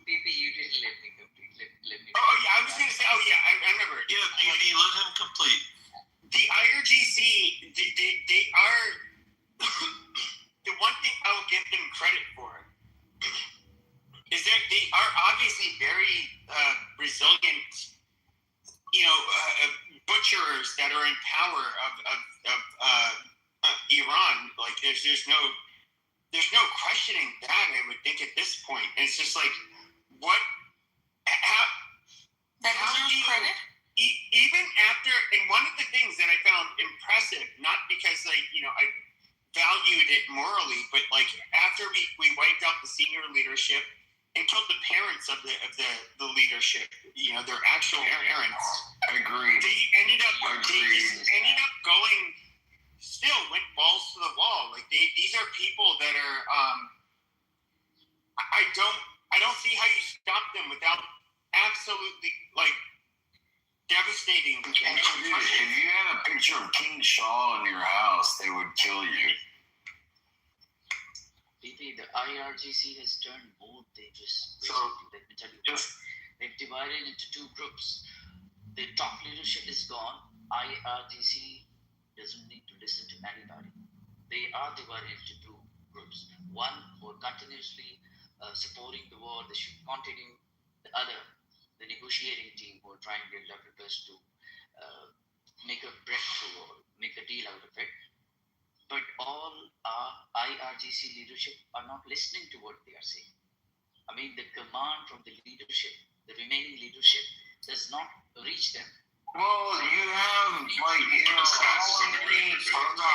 PP, you didn't let me complete. Let me. Oh yeah, I was going to say. Oh yeah, I remember. Yeah, PP, let him complete. The IRGC, they are the one thing I will give them credit for is that they are obviously very resilient, butchers that are in power of Iran. Like there's no questioning that, I would think, at this point. And it's just like, how do you credit? Even after, and one of the things that I found impressive, not because I valued it morally, but like after we wiped out the senior leadership and killed the parents of the leadership, their actual parents. I agree. They just ended up going, still went balls to the wall. Like these are people that are, I don't see how you stop them without absolutely devastating. If you had a picture of King Shaw in your house, they would kill you. PP, the IRGC has turned more dangerous. So, let me tell you what. They've divided into 2 groups. The top leadership is gone. IRGC doesn't need to listen to anybody. They are divided into 2 groups. One who are continuously supporting the war, they should continue. The other, the negotiating team, who are trying their level best to make a breakthrough or make a deal out of it. But all our IRGC leadership are not listening to what they are saying. I mean, the command from the leadership, the remaining leadership, does not reach them. Well, you have, hold on.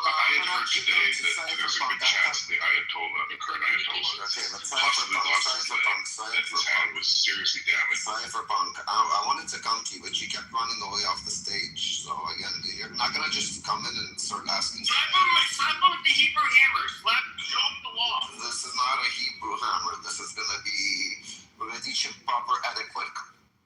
I had heard today that there's a good chance the Ayatollah, the current Ayatollah, possibly lost that his hand was seriously damaged. Cypherpunk, I wanted to come to you, but you kept running away off the stage. So again, you're not gonna just come in and start asking. Slap him with the Hebrew hammer. Show him the law. This is not a Hebrew hammer. This is gonna be. We're gonna teach you proper etiquette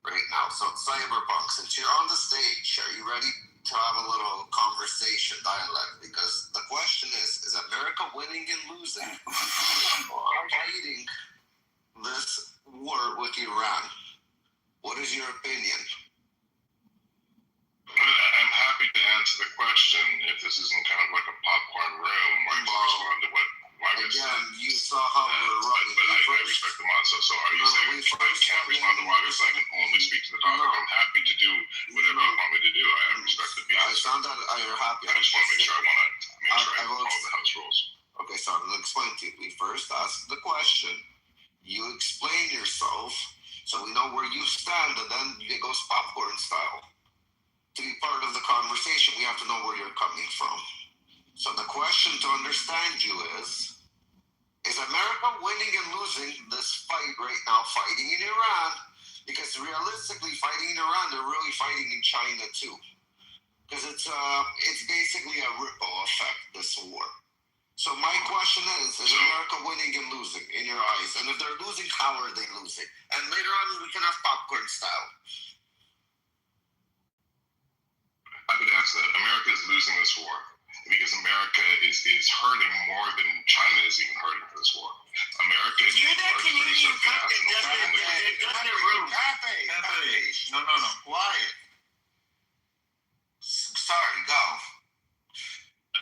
right now. So Cyberpunk, since you're on the stage, are you ready to have a little conversation, dialogue? Because the question is America winning and losing or fighting this war with Iran? What is your opinion? I'm happy to answer the question if this isn't kind of like a popcorn room where I respond to what Wagas said. Again, you saw how we're running. But I respect the mod. So are you saying I can't respond to Wagas? I can only speak to the topic. I'm happy to do whatever you want me to do. I respect the beats. I found that you're happy. I just want to make sure I follow the house rules. Okay, so I'm going to explain to you. We first ask the question. You explain yourself so we know where you stand, and then it goes popcorn style. To be part of the conversation, we have to know where you're coming from. So the question to understand you is America winning and losing this fight right now, fighting in Iran? Because realistically, fighting in Iran, they're really fighting in China too. Because it's basically a ripple effect, this war. So my question is America winning and losing in your eyes? And if they're losing, how are they losing? And later on, we can have popcorn style. I would answer that. America is losing this war because America is hurting more than China is even hurting for this war. America is you're that Canadian cunt that doesn't room. No. Quiet. Sorry, go.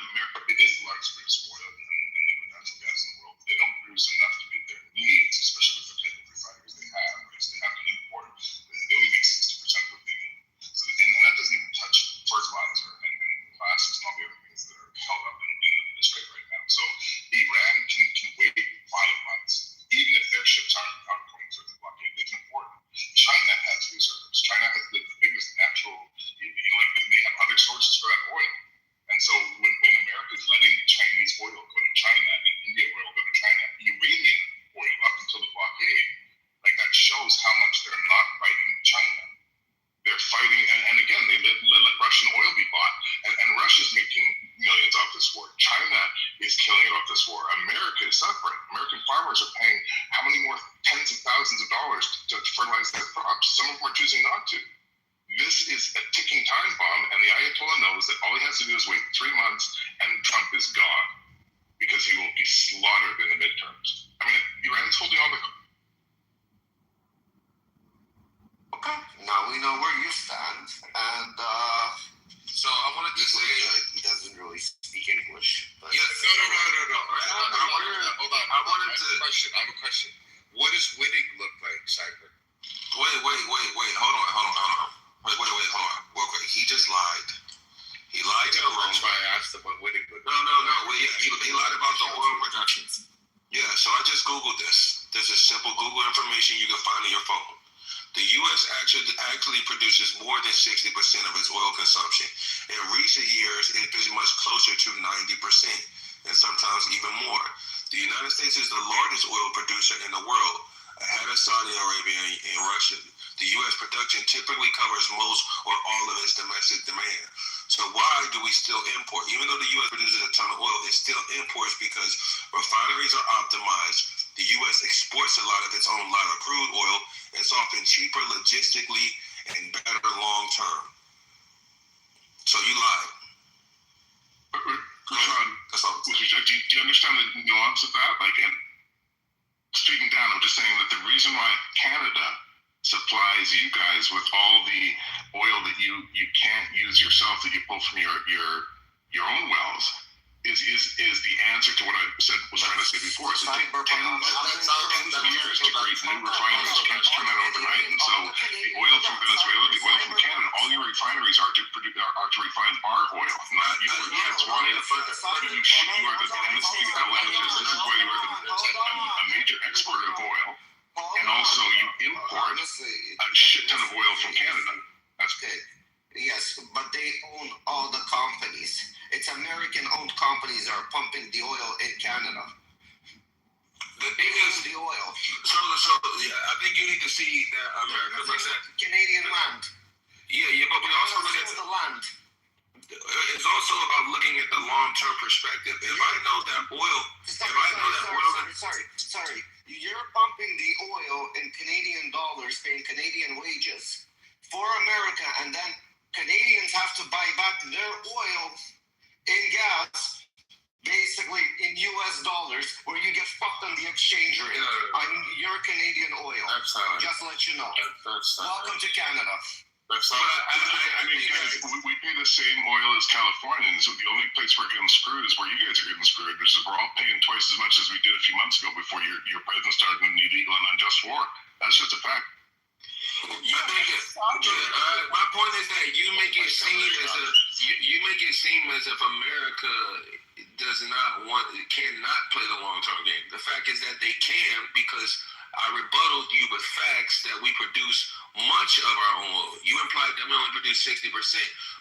America is the largest producer of oil and liquid natural gas in the world. They don't produce enough to meet their needs, especially with the type of refineries they have. Right? So they have to import. They only make 60% of what they need. So, and that doesn't even touch fertilizer and plastics and all the other things that are held up in the strait right now. So Iran can wait 5 months, even if their ships aren't going through the blockade. They can afford it. China has reserves. China has the biggest natural. They have other sources for that oil. And so when America is letting Chinese oil go to China and Indian oil go to China, Iranian oil up until the blockade, like that shows how much they're not fighting China. They're fighting, and again, they let Russian oil be bought, and Russia's making millions off this war. China is killing it off this war. America is suffering. American farmers are paying how many more tens of thousands of dollars to fertilize their crops? Some of them are choosing not to. This is a ticking time bomb, and the has to do is wait 3 months, and Trump is gone because he will be slaughtered in the midterms. I mean, Iran's holding all the. Okay, now we know where you stand, and so I wanted to say he doesn't really speak English. But yes, no. Hold on. I have a question. What does winning look like, Cypher? Wait. Hold on. Wait, hold on. Real quick. He just lied. He lied to the room. That's why I asked him what winning looked like. No. He lied about the oil production. Yeah, so I just Googled this. This is simple Google information you can find on your phone. The U.S. actually produces more than 60% of its oil consumption. In recent years, it is much closer to 90%, and sometimes even more. The United States is the largest oil producer in the world, ahead of Saudi Arabia and Russia. The U.S. production typically covers most or all of its domestic demand. So why do we still import? Even though the U.S. produces a ton of oil, it still imports because refineries are optimized. The U.S. exports a lot of its own lighter crude oil. It's often cheaper logistically and better long term. So you lied. Rashawn, do you understand the nuance of that? Like, and speaking down, I'm just saying that the reason why Canada supplies you guys with all the oil that you can't use yourself, that you pull from your own wells, is the answer to what I was trying to say before. So it takes tens of years to create new refineries. You can't just turn that overnight. And so the oil from Venezuela, the oil from Canada, all your refineries are to refine our oil, not yours. That's why you are a major exporter of oil, and also you import a shit ton of oil from Canada. That's good. Yes, but they own all the companies. It's American-owned companies that are pumping the oil in Canada. The thing is the oil. So yeah, I think you need to see that America looks at Canadian land. Yeah, but we also look at the land. It's also about looking at the long-term perspective. If I know that oil, Sorry. You're pumping the oil in Canadian dollars, paying Canadian wages for America, and then Canadians have to buy back their oil in gas, basically in U.S. dollars, where you get fucked on the exchange rate on your Canadian oil. Just to let you know. Welcome to Canada. I mean, guys, we pay the same oil as Californians. So the only place we're getting screwed is where you guys are getting screwed, which is we're all paying twice as much as we did a few months ago before your president started an illegal and unjust war. That's just a fact. My point is that you make it seem as if America cannot play the long term game. The fact is that they can, because I rebutted you with facts that we produce much of our own oil. You implied that we only produce 60%.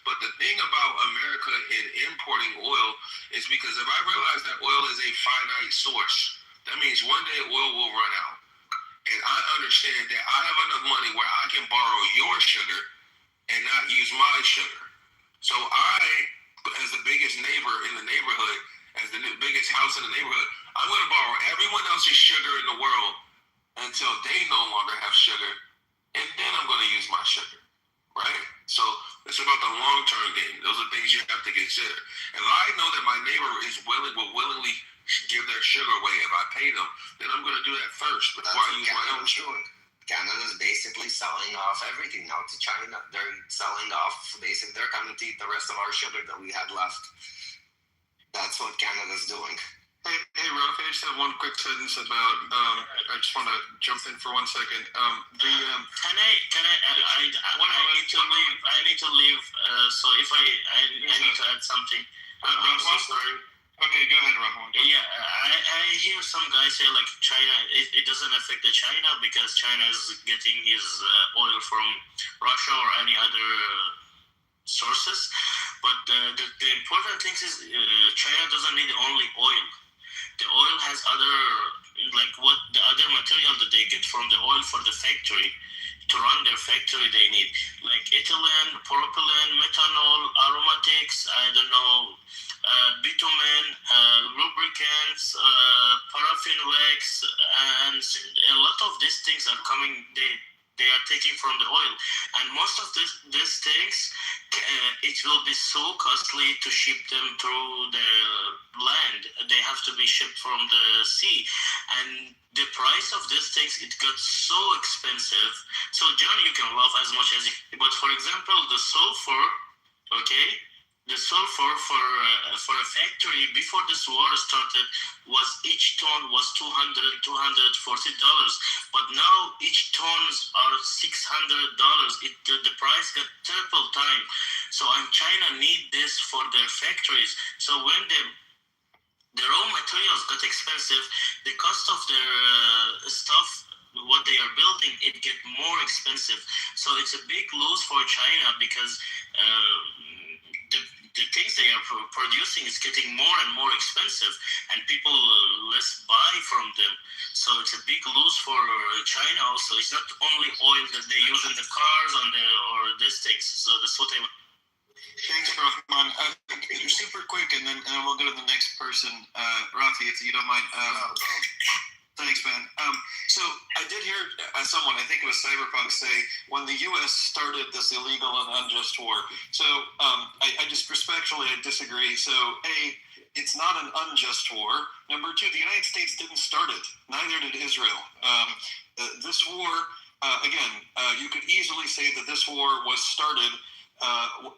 But the thing about America in importing oil is because if I realize that oil is a finite source, that means one day oil will run out. And I understand that I have enough money where I can borrow your sugar and not use my sugar. So I, as the biggest neighbor in the neighborhood, as the biggest house in the neighborhood, I'm going to borrow everyone else's sugar in the world until they no longer have sugar, and then I'm going to use my sugar, right? So it's about the long-term game. Those are things you have to consider. If I know that my neighbor will willingly give their sugar away if I pay them, then I'm going to do that first before I use my own sugar. Canada's basically selling off everything now to China. They're selling off, basically, they're coming to eat the rest of our sugar that we had left. That's what Canada's doing. Hey, Ralph, I just have one quick sentence about, I just want to jump in for 1 second. I need to leave, so if I need to add something. I'm so sorry. Okay, go ahead, Rahman. Yeah, I hear some guys say like China, it doesn't affect the China because China is getting his oil from Russia or any other sources. But the important thing is China doesn't need only oil. The oil has other, like what the other material that they get from the oil for the factory. To run their factory, they need like ethylene, propylene, methanol, aromatics, bitumen, lubricants, paraffin wax, and a lot of these things are coming. They are taking from the oil, and most of these things, it will be so costly to ship them through the land. They have to be shipped from the sea, and the price of these things, it got so expensive. So John, you can laugh as much as you, but for example, the sulfur, okay, the sulfur for a factory before this war started was each ton was $240, but now each tons are $600. The price got triple time. So China need this for their factories. So when the raw materials got expensive, the cost of their stuff, what they are building, it get more expensive. So it's a big loss for China because the things they are producing is getting more and more expensive, and people less buy from them. So it's a big loss for China also. It's not only oil that they use in the cars or these things. So that's what I. Thanks, Rahman. Super quick, and then we'll go to the next person. Rafi, if you don't mind. Thanks, man. So I did hear someone, I think it was Cyberpunk, say when the U.S. started this illegal and unjust war. So I just respectfully disagree. So A, it's not an unjust war. Number two, the United States didn't start it. Neither did Israel. This war, again, you could easily say that this war was started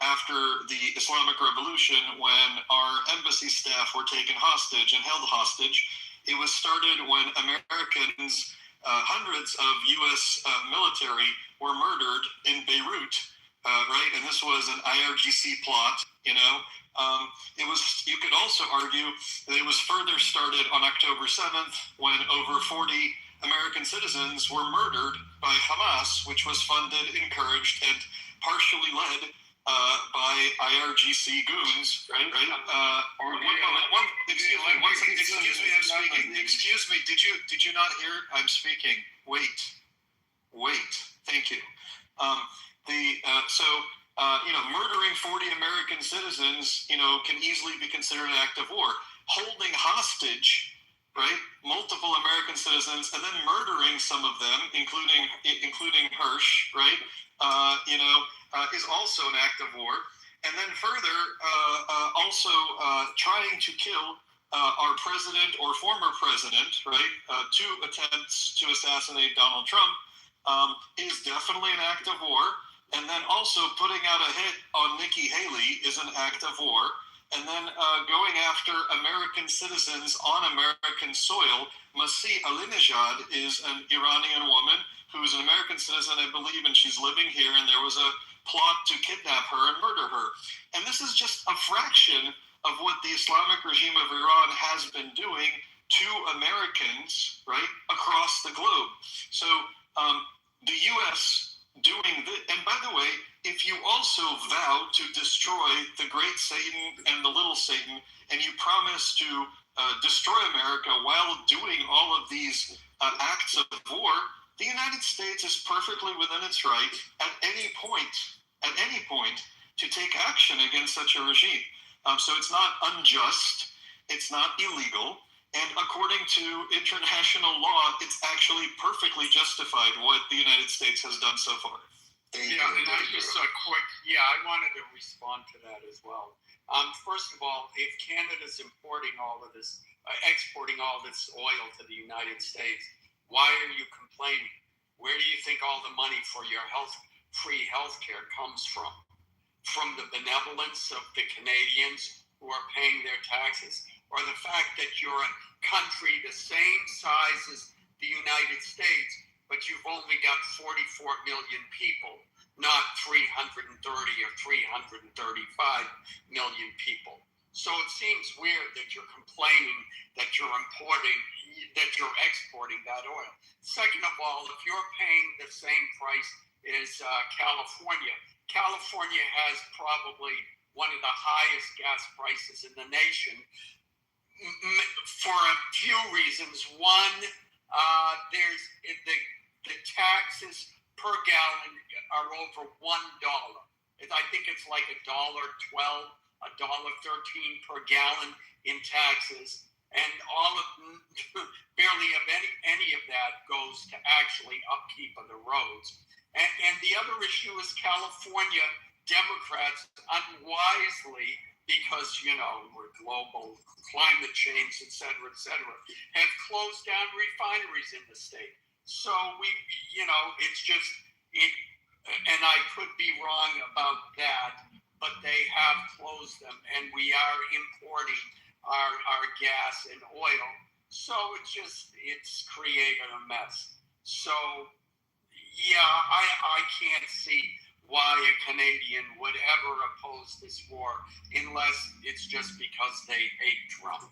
after the Islamic Revolution, when our embassy staff were taken hostage and held hostage. It was started when Americans, hundreds of U.S. military were murdered in Beirut, right? And this was an IRGC plot, you know. It was. You could also argue that it was further started on October 7th when over 40 American citizens were murdered by Hamas, which was funded, encouraged, and partially led by IRGC goons, right? Excuse me, I'm speaking. Excuse me, did you not hear? I'm speaking. Wait. Thank you. Murdering 40 American citizens, can easily be considered an act of war. Holding hostage, right, multiple American citizens, and then murdering some of them, including Hirsch, right, is also an act of war. And then further, also trying to kill our president or former president, right, 2 attempts to assassinate Donald Trump is definitely an act of war. And then also putting out a hit on Nikki Haley is an act of war. And then going after American citizens on American soil. Masih Alinejad is an Iranian woman who's an American citizen, I believe, and she's living here, and there was a plot to kidnap her and murder her. And this is just a fraction of what the Islamic regime of Iran has been doing to Americans, right, across the globe. So the U.S. doing this, and by the way, if you also vow to destroy the great Satan and the little Satan, and you promise to destroy America while doing all of these acts of war, the United States is perfectly within its right at any point to take action against such a regime. So it's not unjust, it's not illegal, and according to international law, it's actually perfectly justified what the United States has done so far. Yeah, and I just I wanted to respond to that as well. First of all, if Canada's exporting all this oil to the United States, why are you complaining? Where do you think all the money for your free health care comes from? From the benevolence of the Canadians who are paying their taxes, or the fact that you're a country the same size as the United States, but you've only got 44 million people, not 330 or 335 million people. So it seems weird that you're complaining that you're exporting that oil. Second of all, if you're paying the same price as California has probably one of the highest gas prices in the nation for a few reasons. One, there's the taxes per gallon are over $1. I think it's like $1.12, $1.13 per gallon in taxes, and all of barely of any of that goes to actually upkeep of the roads. And the other issue is California Democrats unwisely, because, we're global climate change, et cetera, have closed down refineries in the state. So it's just, and I could be wrong about that, but they have closed them, and we are importing our gas and oil. So it's created a mess. So, yeah, I can't see why a Canadian would ever oppose this war unless it's just because they hate Trump.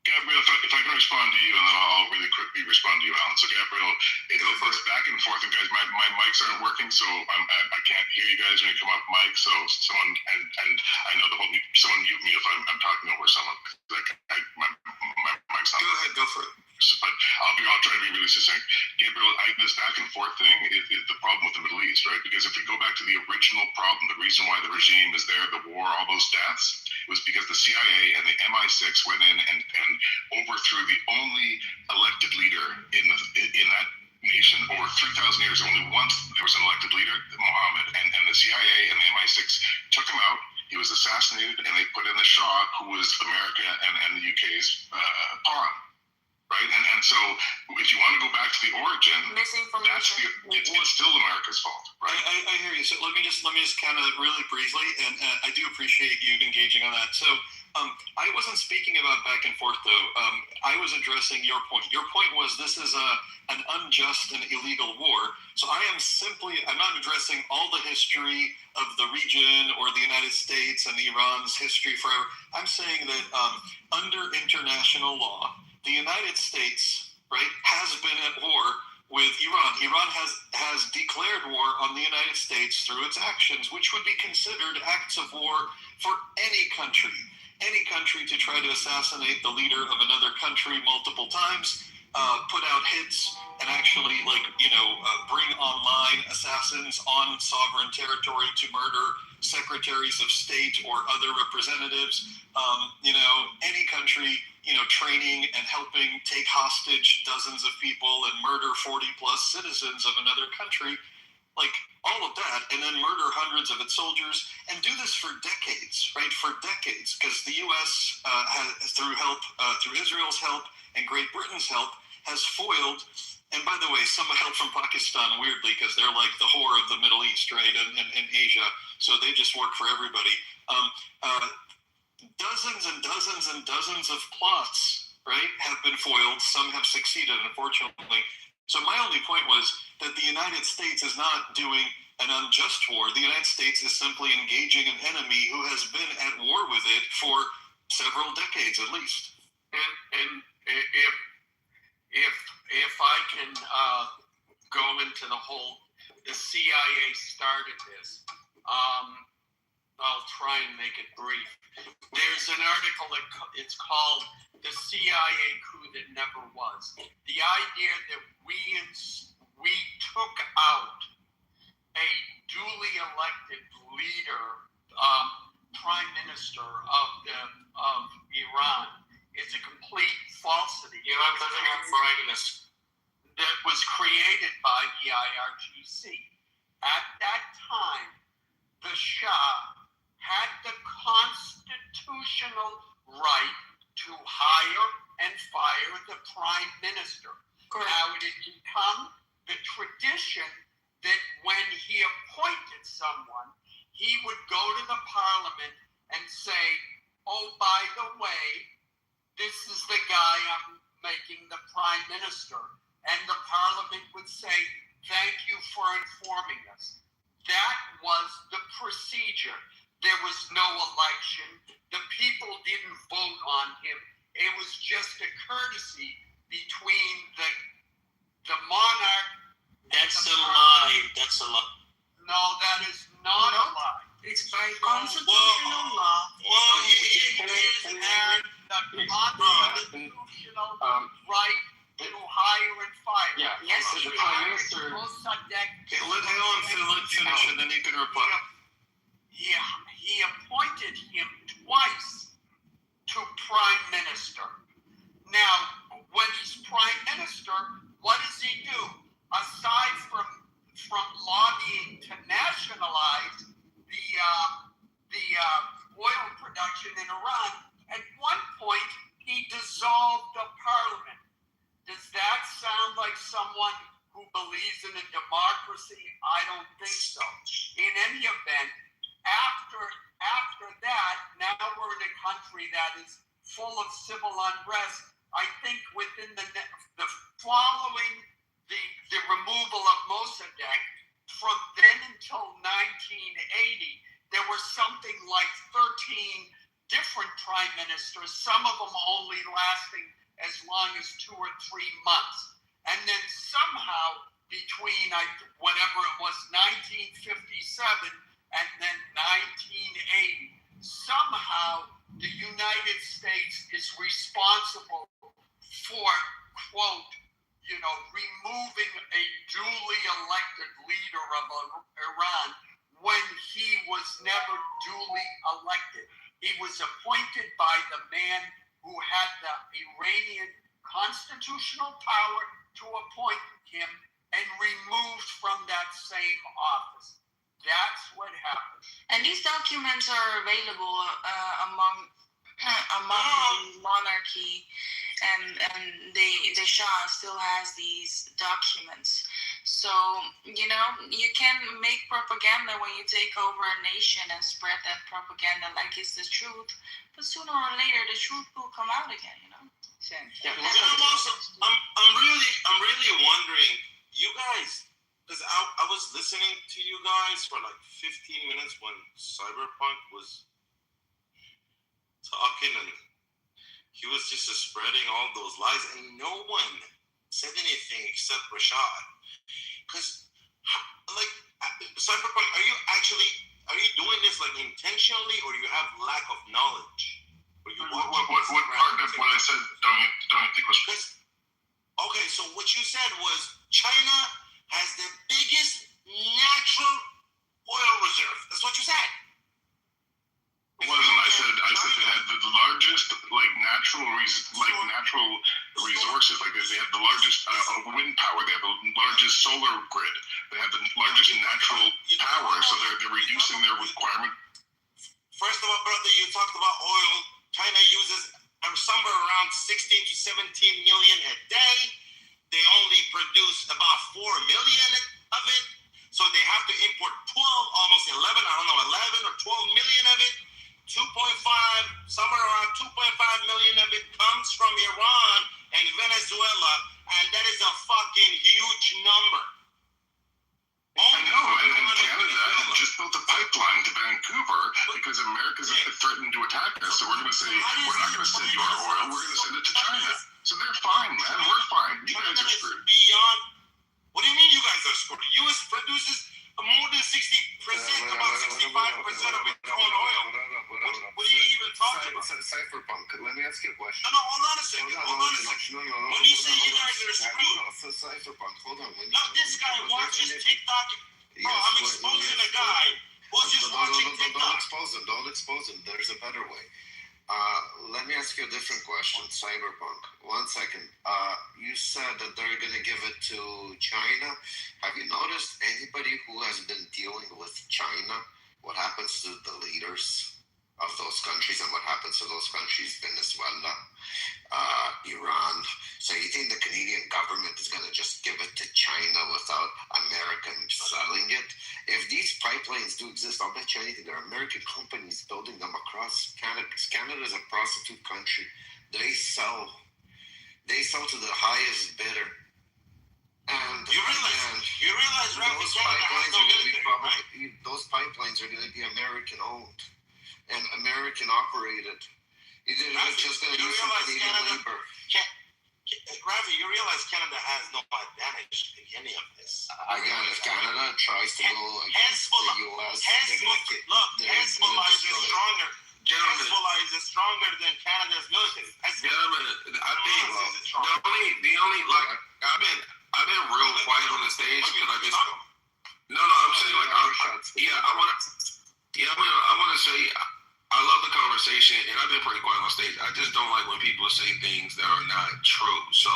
Gabriel, if I can respond to you, and then I'll really quickly respond to you, Alan. So, Gabriel, it's back and forth, and guys, my mics aren't working, so I can't hear you guys when you come off mic. So, someone, and I know someone mute me if I'm talking over someone. My mic's not. Go ahead, go for it. But I'll try to be really succinct. Gabriel, this back and forth thing is the problem with the Middle East, right? Because if we go back to the original problem, the reason why the regime is there, the war, all those deaths, was because the CIA and the MI6 went in and overthrew the only elected leader in that nation. Over 3,000 years, only once there was an elected leader, Mohammed, and the CIA and the MI6 took him out. He was assassinated, and they put in the Shah, who was America and the UK's pawn. Right, and so if you want to go back to the origin, it's still America's fault, right? I hear you. So let me just kind of really briefly, and I do appreciate you engaging on that. So I wasn't speaking about back and forth though. I was addressing your point. Your point was this is an unjust and illegal war. So I'm not addressing all the history of the region or the United States and Iran's history forever. I'm saying that under international law, the United States, right, has been at war with Iran. Iran has declared war on the United States through its actions, which would be considered acts of war for any country to try to assassinate the leader of another country multiple times, put out hits, and actually, bring online assassins on sovereign territory to murder secretaries of state or other representatives. Any country, training and helping take hostage dozens of people and murder 40 plus citizens of another country, like all of that, and then murder hundreds of its soldiers, and do this for decades, right? For decades, because the U.S. Through Israel's help and Great Britain's help, has foiled, and by the way, some help from Pakistan, weirdly, because they're like the whore of the Middle East, right, and Asia, so they just work for everybody. Dozens and dozens and dozens of plots, right, have been foiled. Some have succeeded, unfortunately. So my only point was that the United States is not doing an unjust war. The United States is simply engaging an enemy who has been at war with it for several decades at least. And if I can go into the CIA started this. I'll try and make it brief. There's an article, it's called The CIA Coup That Never Was. The idea that we took out a duly elected leader, prime minister of Iran, is a complete falsity. That was created by the IRGC. At that time, the Shah had the constitutional right to hire and fire the prime minister. Correct. Now, it had become the tradition that when he appointed someone, he would go to the parliament and say, oh, by the way, this is the guy I'm making the prime minister. And the parliament would say, thank you for informing us. That was the procedure. There was no election. The people didn't vote on him. It was just a courtesy between the monarch. That's a lie. That's a lie. No, that is not a lie. It's by constitutional law. Well, it is the constitutional right to hire and fire. Yeah. Yes. So the prime minister. Okay, let Helen finish, and then you can reply. He appointed him twice to prime minister. Now, when he's prime minister, what does he do? Aside from lobbying to nationalize the election in Iran. At one point, he dissolved the parliament. Does that sound like someone who believes in a democracy? I don't think so. In any event, after that, now we're in a country that is full of civil unrest. I think within the following the removal of Mossadegh, from then until 1980, there were something like 13 different prime ministers, some of them only lasting as long as 2 or 3 months. And then somehow between whatever it was, 1957 and then 1980, somehow the United States is responsible for, quote, removing a duly elected leader of Iran when he was never duly elected. He was appointed by the man who had the Iranian constitutional power to appoint him and removed from that same office. That's what happened. And these documents are available among the monarchy, and the Shah still has these documents. So, you can make propaganda when you take over a nation and spread that propaganda like it's the truth, but sooner or later the truth will come out again, Yeah, I'm really wondering, you guys, because I was listening to you guys for like 15 minutes when Cyberpunk was talking, and he was just spreading all those lies, and no one said anything except Rashad. Because, Cyberpunk, are you doing this like intentionally, or you have lack of knowledge? What part of what I said don't you think was? Okay, so what you said was China has the biggest natural oil reserve. That's what you said. It wasn't. I said they had the largest natural resources. Like they have the largest wind power. They have the largest solar grid. They have the largest natural power. So they're reducing their requirement. First of all, brother, you talked about oil. China uses somewhere around 16 to 17 million a day. They only produce about 4 million of it. So they have to import almost 11 or 12 million of it. 2.5, somewhere around 2.5 million of it comes from Iran and Venezuela, and that is a fucking huge number. I know, and Canada just built a pipeline to Vancouver because America's threatened to attack us. So we're going to say, we're not going to send you our oil, we're going to send it to China. So they're fine, man, we're fine. You guys are screwed. What do you mean you guys are screwed? The U.S. produces more than 60%, about 65% of its own oil. What are you even talking about? Cyberpunk, let me ask you a question. No, hold on a second. When you say you guys are screwed. Cyberpunk, hold on. This guy watches TikTok. Bro, I'm exposing a guy who's just watching TikTok. Don't expose him. There's a better way. Let me ask you a different question. Cyberpunk. 1 second. You said that they're going to give it to China. Have you noticed anybody who has been dealing with China? What happens to the leaders of those countries, and what happens to those countries? Venezuela, Iran. So you think the Canadian government is going to just give it to China without Americans selling it? If these pipelines do exist, I'll bet you anything, there are American companies building them across Canada, because Canada is a prostitute country. They sell to the highest bidder. And you realize those pipelines are going to be American owned and American operated. It's just going to be some Canadian labor. Ravi, you realize Canada has no advantage in any of this. Again, if Canada tries to go against the U.S., Hezbollah is stronger. Hezbollah is stronger than Canada's military. Gentlemen, I think the only I've been real quiet on the stage because I just I'm saying I want to say I love the conversation, and I've been pretty quiet on stage. I just don't like when people say things that are not true. So,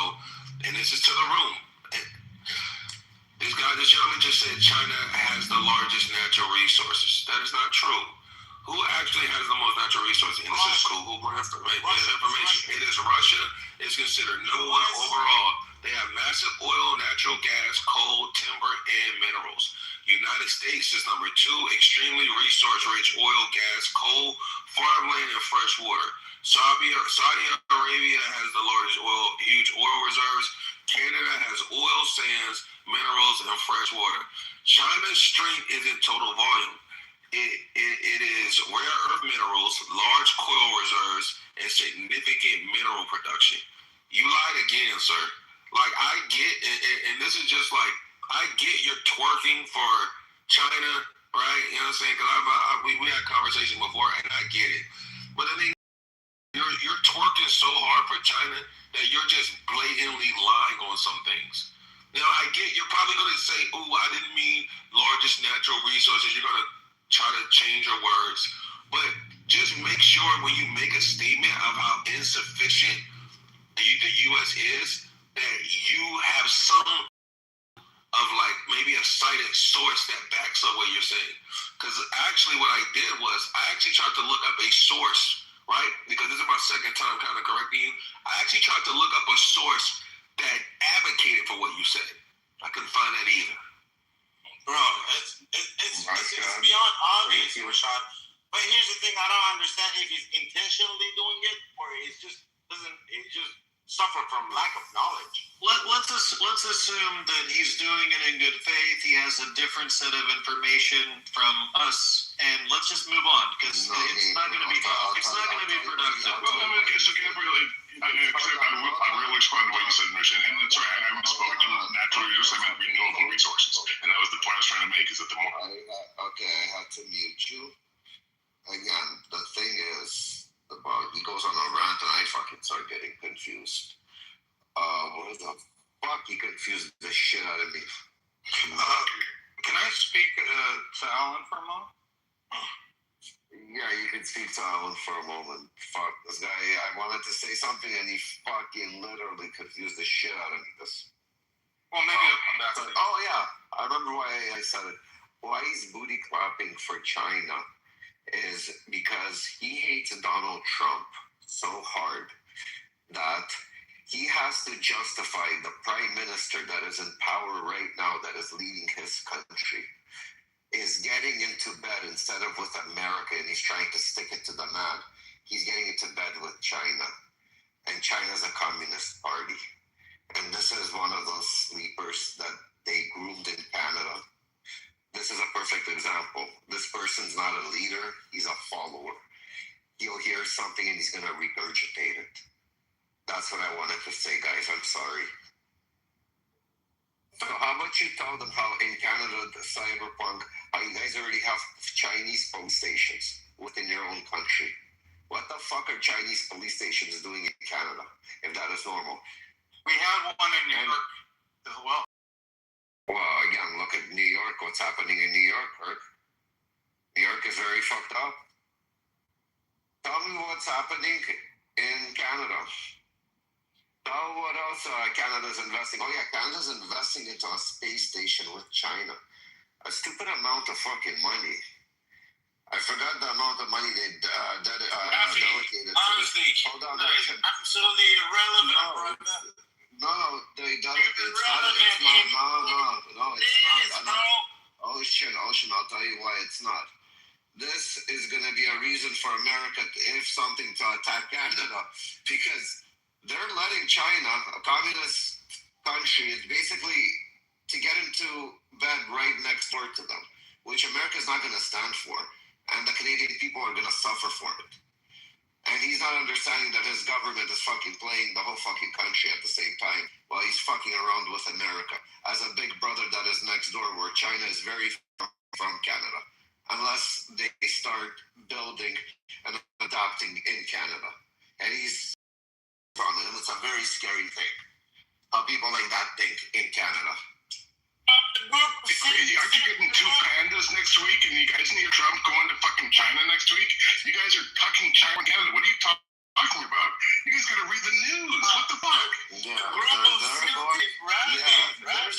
and this is to the room. This gentleman just said China has the largest natural resources. That is not true. Who actually has the most natural resources. And this is Google information. It is Russia. It's considered number one overall. They have massive oil, natural gas, coal, timber, and minerals. United States is number two, extremely resource-rich oil, gas, coal, farmland, and fresh water. Saudi Arabia has the largest huge oil reserves. Canada has oil sands, minerals, and fresh water. China's strength is in total volume. It is rare earth minerals, large coal reserves, and significant mineral production. You lied again, sir. Like, I get, and this is just like, I get you're twerking for China, right? You know what I'm saying? Because we had conversations before, and I get it. But I mean, you're twerking so hard for China that you're just blatantly lying on some things. You know, I get you're probably going to say, "Oh, I didn't mean largest natural resources." You're going to try to change your words, but just make sure when you make a statement of how insufficient the U.S. is, that you have some of like maybe a cited source that backs up what you're saying. Because actually, what I did was I actually tried to look up a source. Right? Because this is my second time kind of correcting you. I actually tried to look up a source that advocated for what you said. I couldn't find that either. Bro, it's beyond obvious, Rashad. But here's the thing: I don't understand if he's intentionally doing it or it just suffer from lack of knowledge. Let's assume that he's doing it in good faith. He has a different set of information from us, and let's just move on because it's not going to be productive. Well, I mean, okay, so Gabriel, I really respond to what you said, Mission, and it's right. I misspoke. Natural resources, I meant renewable resources, and that was the point I was trying to make. Is that the more? Okay, I had to mute you. Again, the thing is about he goes on a rant, and I fucking start getting confused. What the fuck? He confused the shit out of me. Can I speak to Alan for a moment? Yeah, you can speak to Alan for a moment. Fuck this guy. I wanted to say something, and he fucking literally confused the shit out of me. Well, maybe I'll come back to it. Oh yeah, I remember why I said it. Why he's booty clapping for China is because he hates Donald Trump so hard that he has to justify the prime minister that is in power right now, that is leading his country, is getting into bed instead of with America, and he's trying to stick it to the man. He's getting into bed with China, and China's a communist party. And this is one of those sleepers that they groomed in Canada. This is a perfect example. This person's not a leader, he's a follower. He'll hear something and he's going to regurgitate it. That's what I wanted to say, guys. I'm sorry. So how about you tell them how in Canada, the cyberpunk, how you guys already have Chinese police stations within your own country. What the fuck are Chinese police stations doing in Canada, if that is normal? We have one in New York as well. Well, again, look at New York. What's happening in New York, Kirk? New York is very fucked up. Tell me what's happening in Canada. Tell what else Canada's investing. Oh yeah, Canada's investing into a space station with China. A stupid amount of fucking money. I forgot the amount of money they delegated. Honestly, hold on, absolutely irrelevant, brother. No, they delegated. It's not. No, it's not. Ocean, I'll tell you why it's not. This is going to be a reason for America, if something, to attack Canada, because they're letting China, a communist country, is basically to get into bed right next door to them, which America's not going to stand for, and the Canadian people are going to suffer for it. And he's not understanding that his government is fucking playing the whole fucking country at the same time while he's fucking around with America as a big brother that is next door, where China is very far from Canada, unless they start building and adopting in Canada. And he's from it, and it's a very scary thing how people like that think in Canada. It's crazy. Aren't you getting two pandas next week, and you guys need Trump going to fucking China next week? You guys are fucking China and Canada. What are you talking about? You guys gotta read the news. What the fuck? Yeah.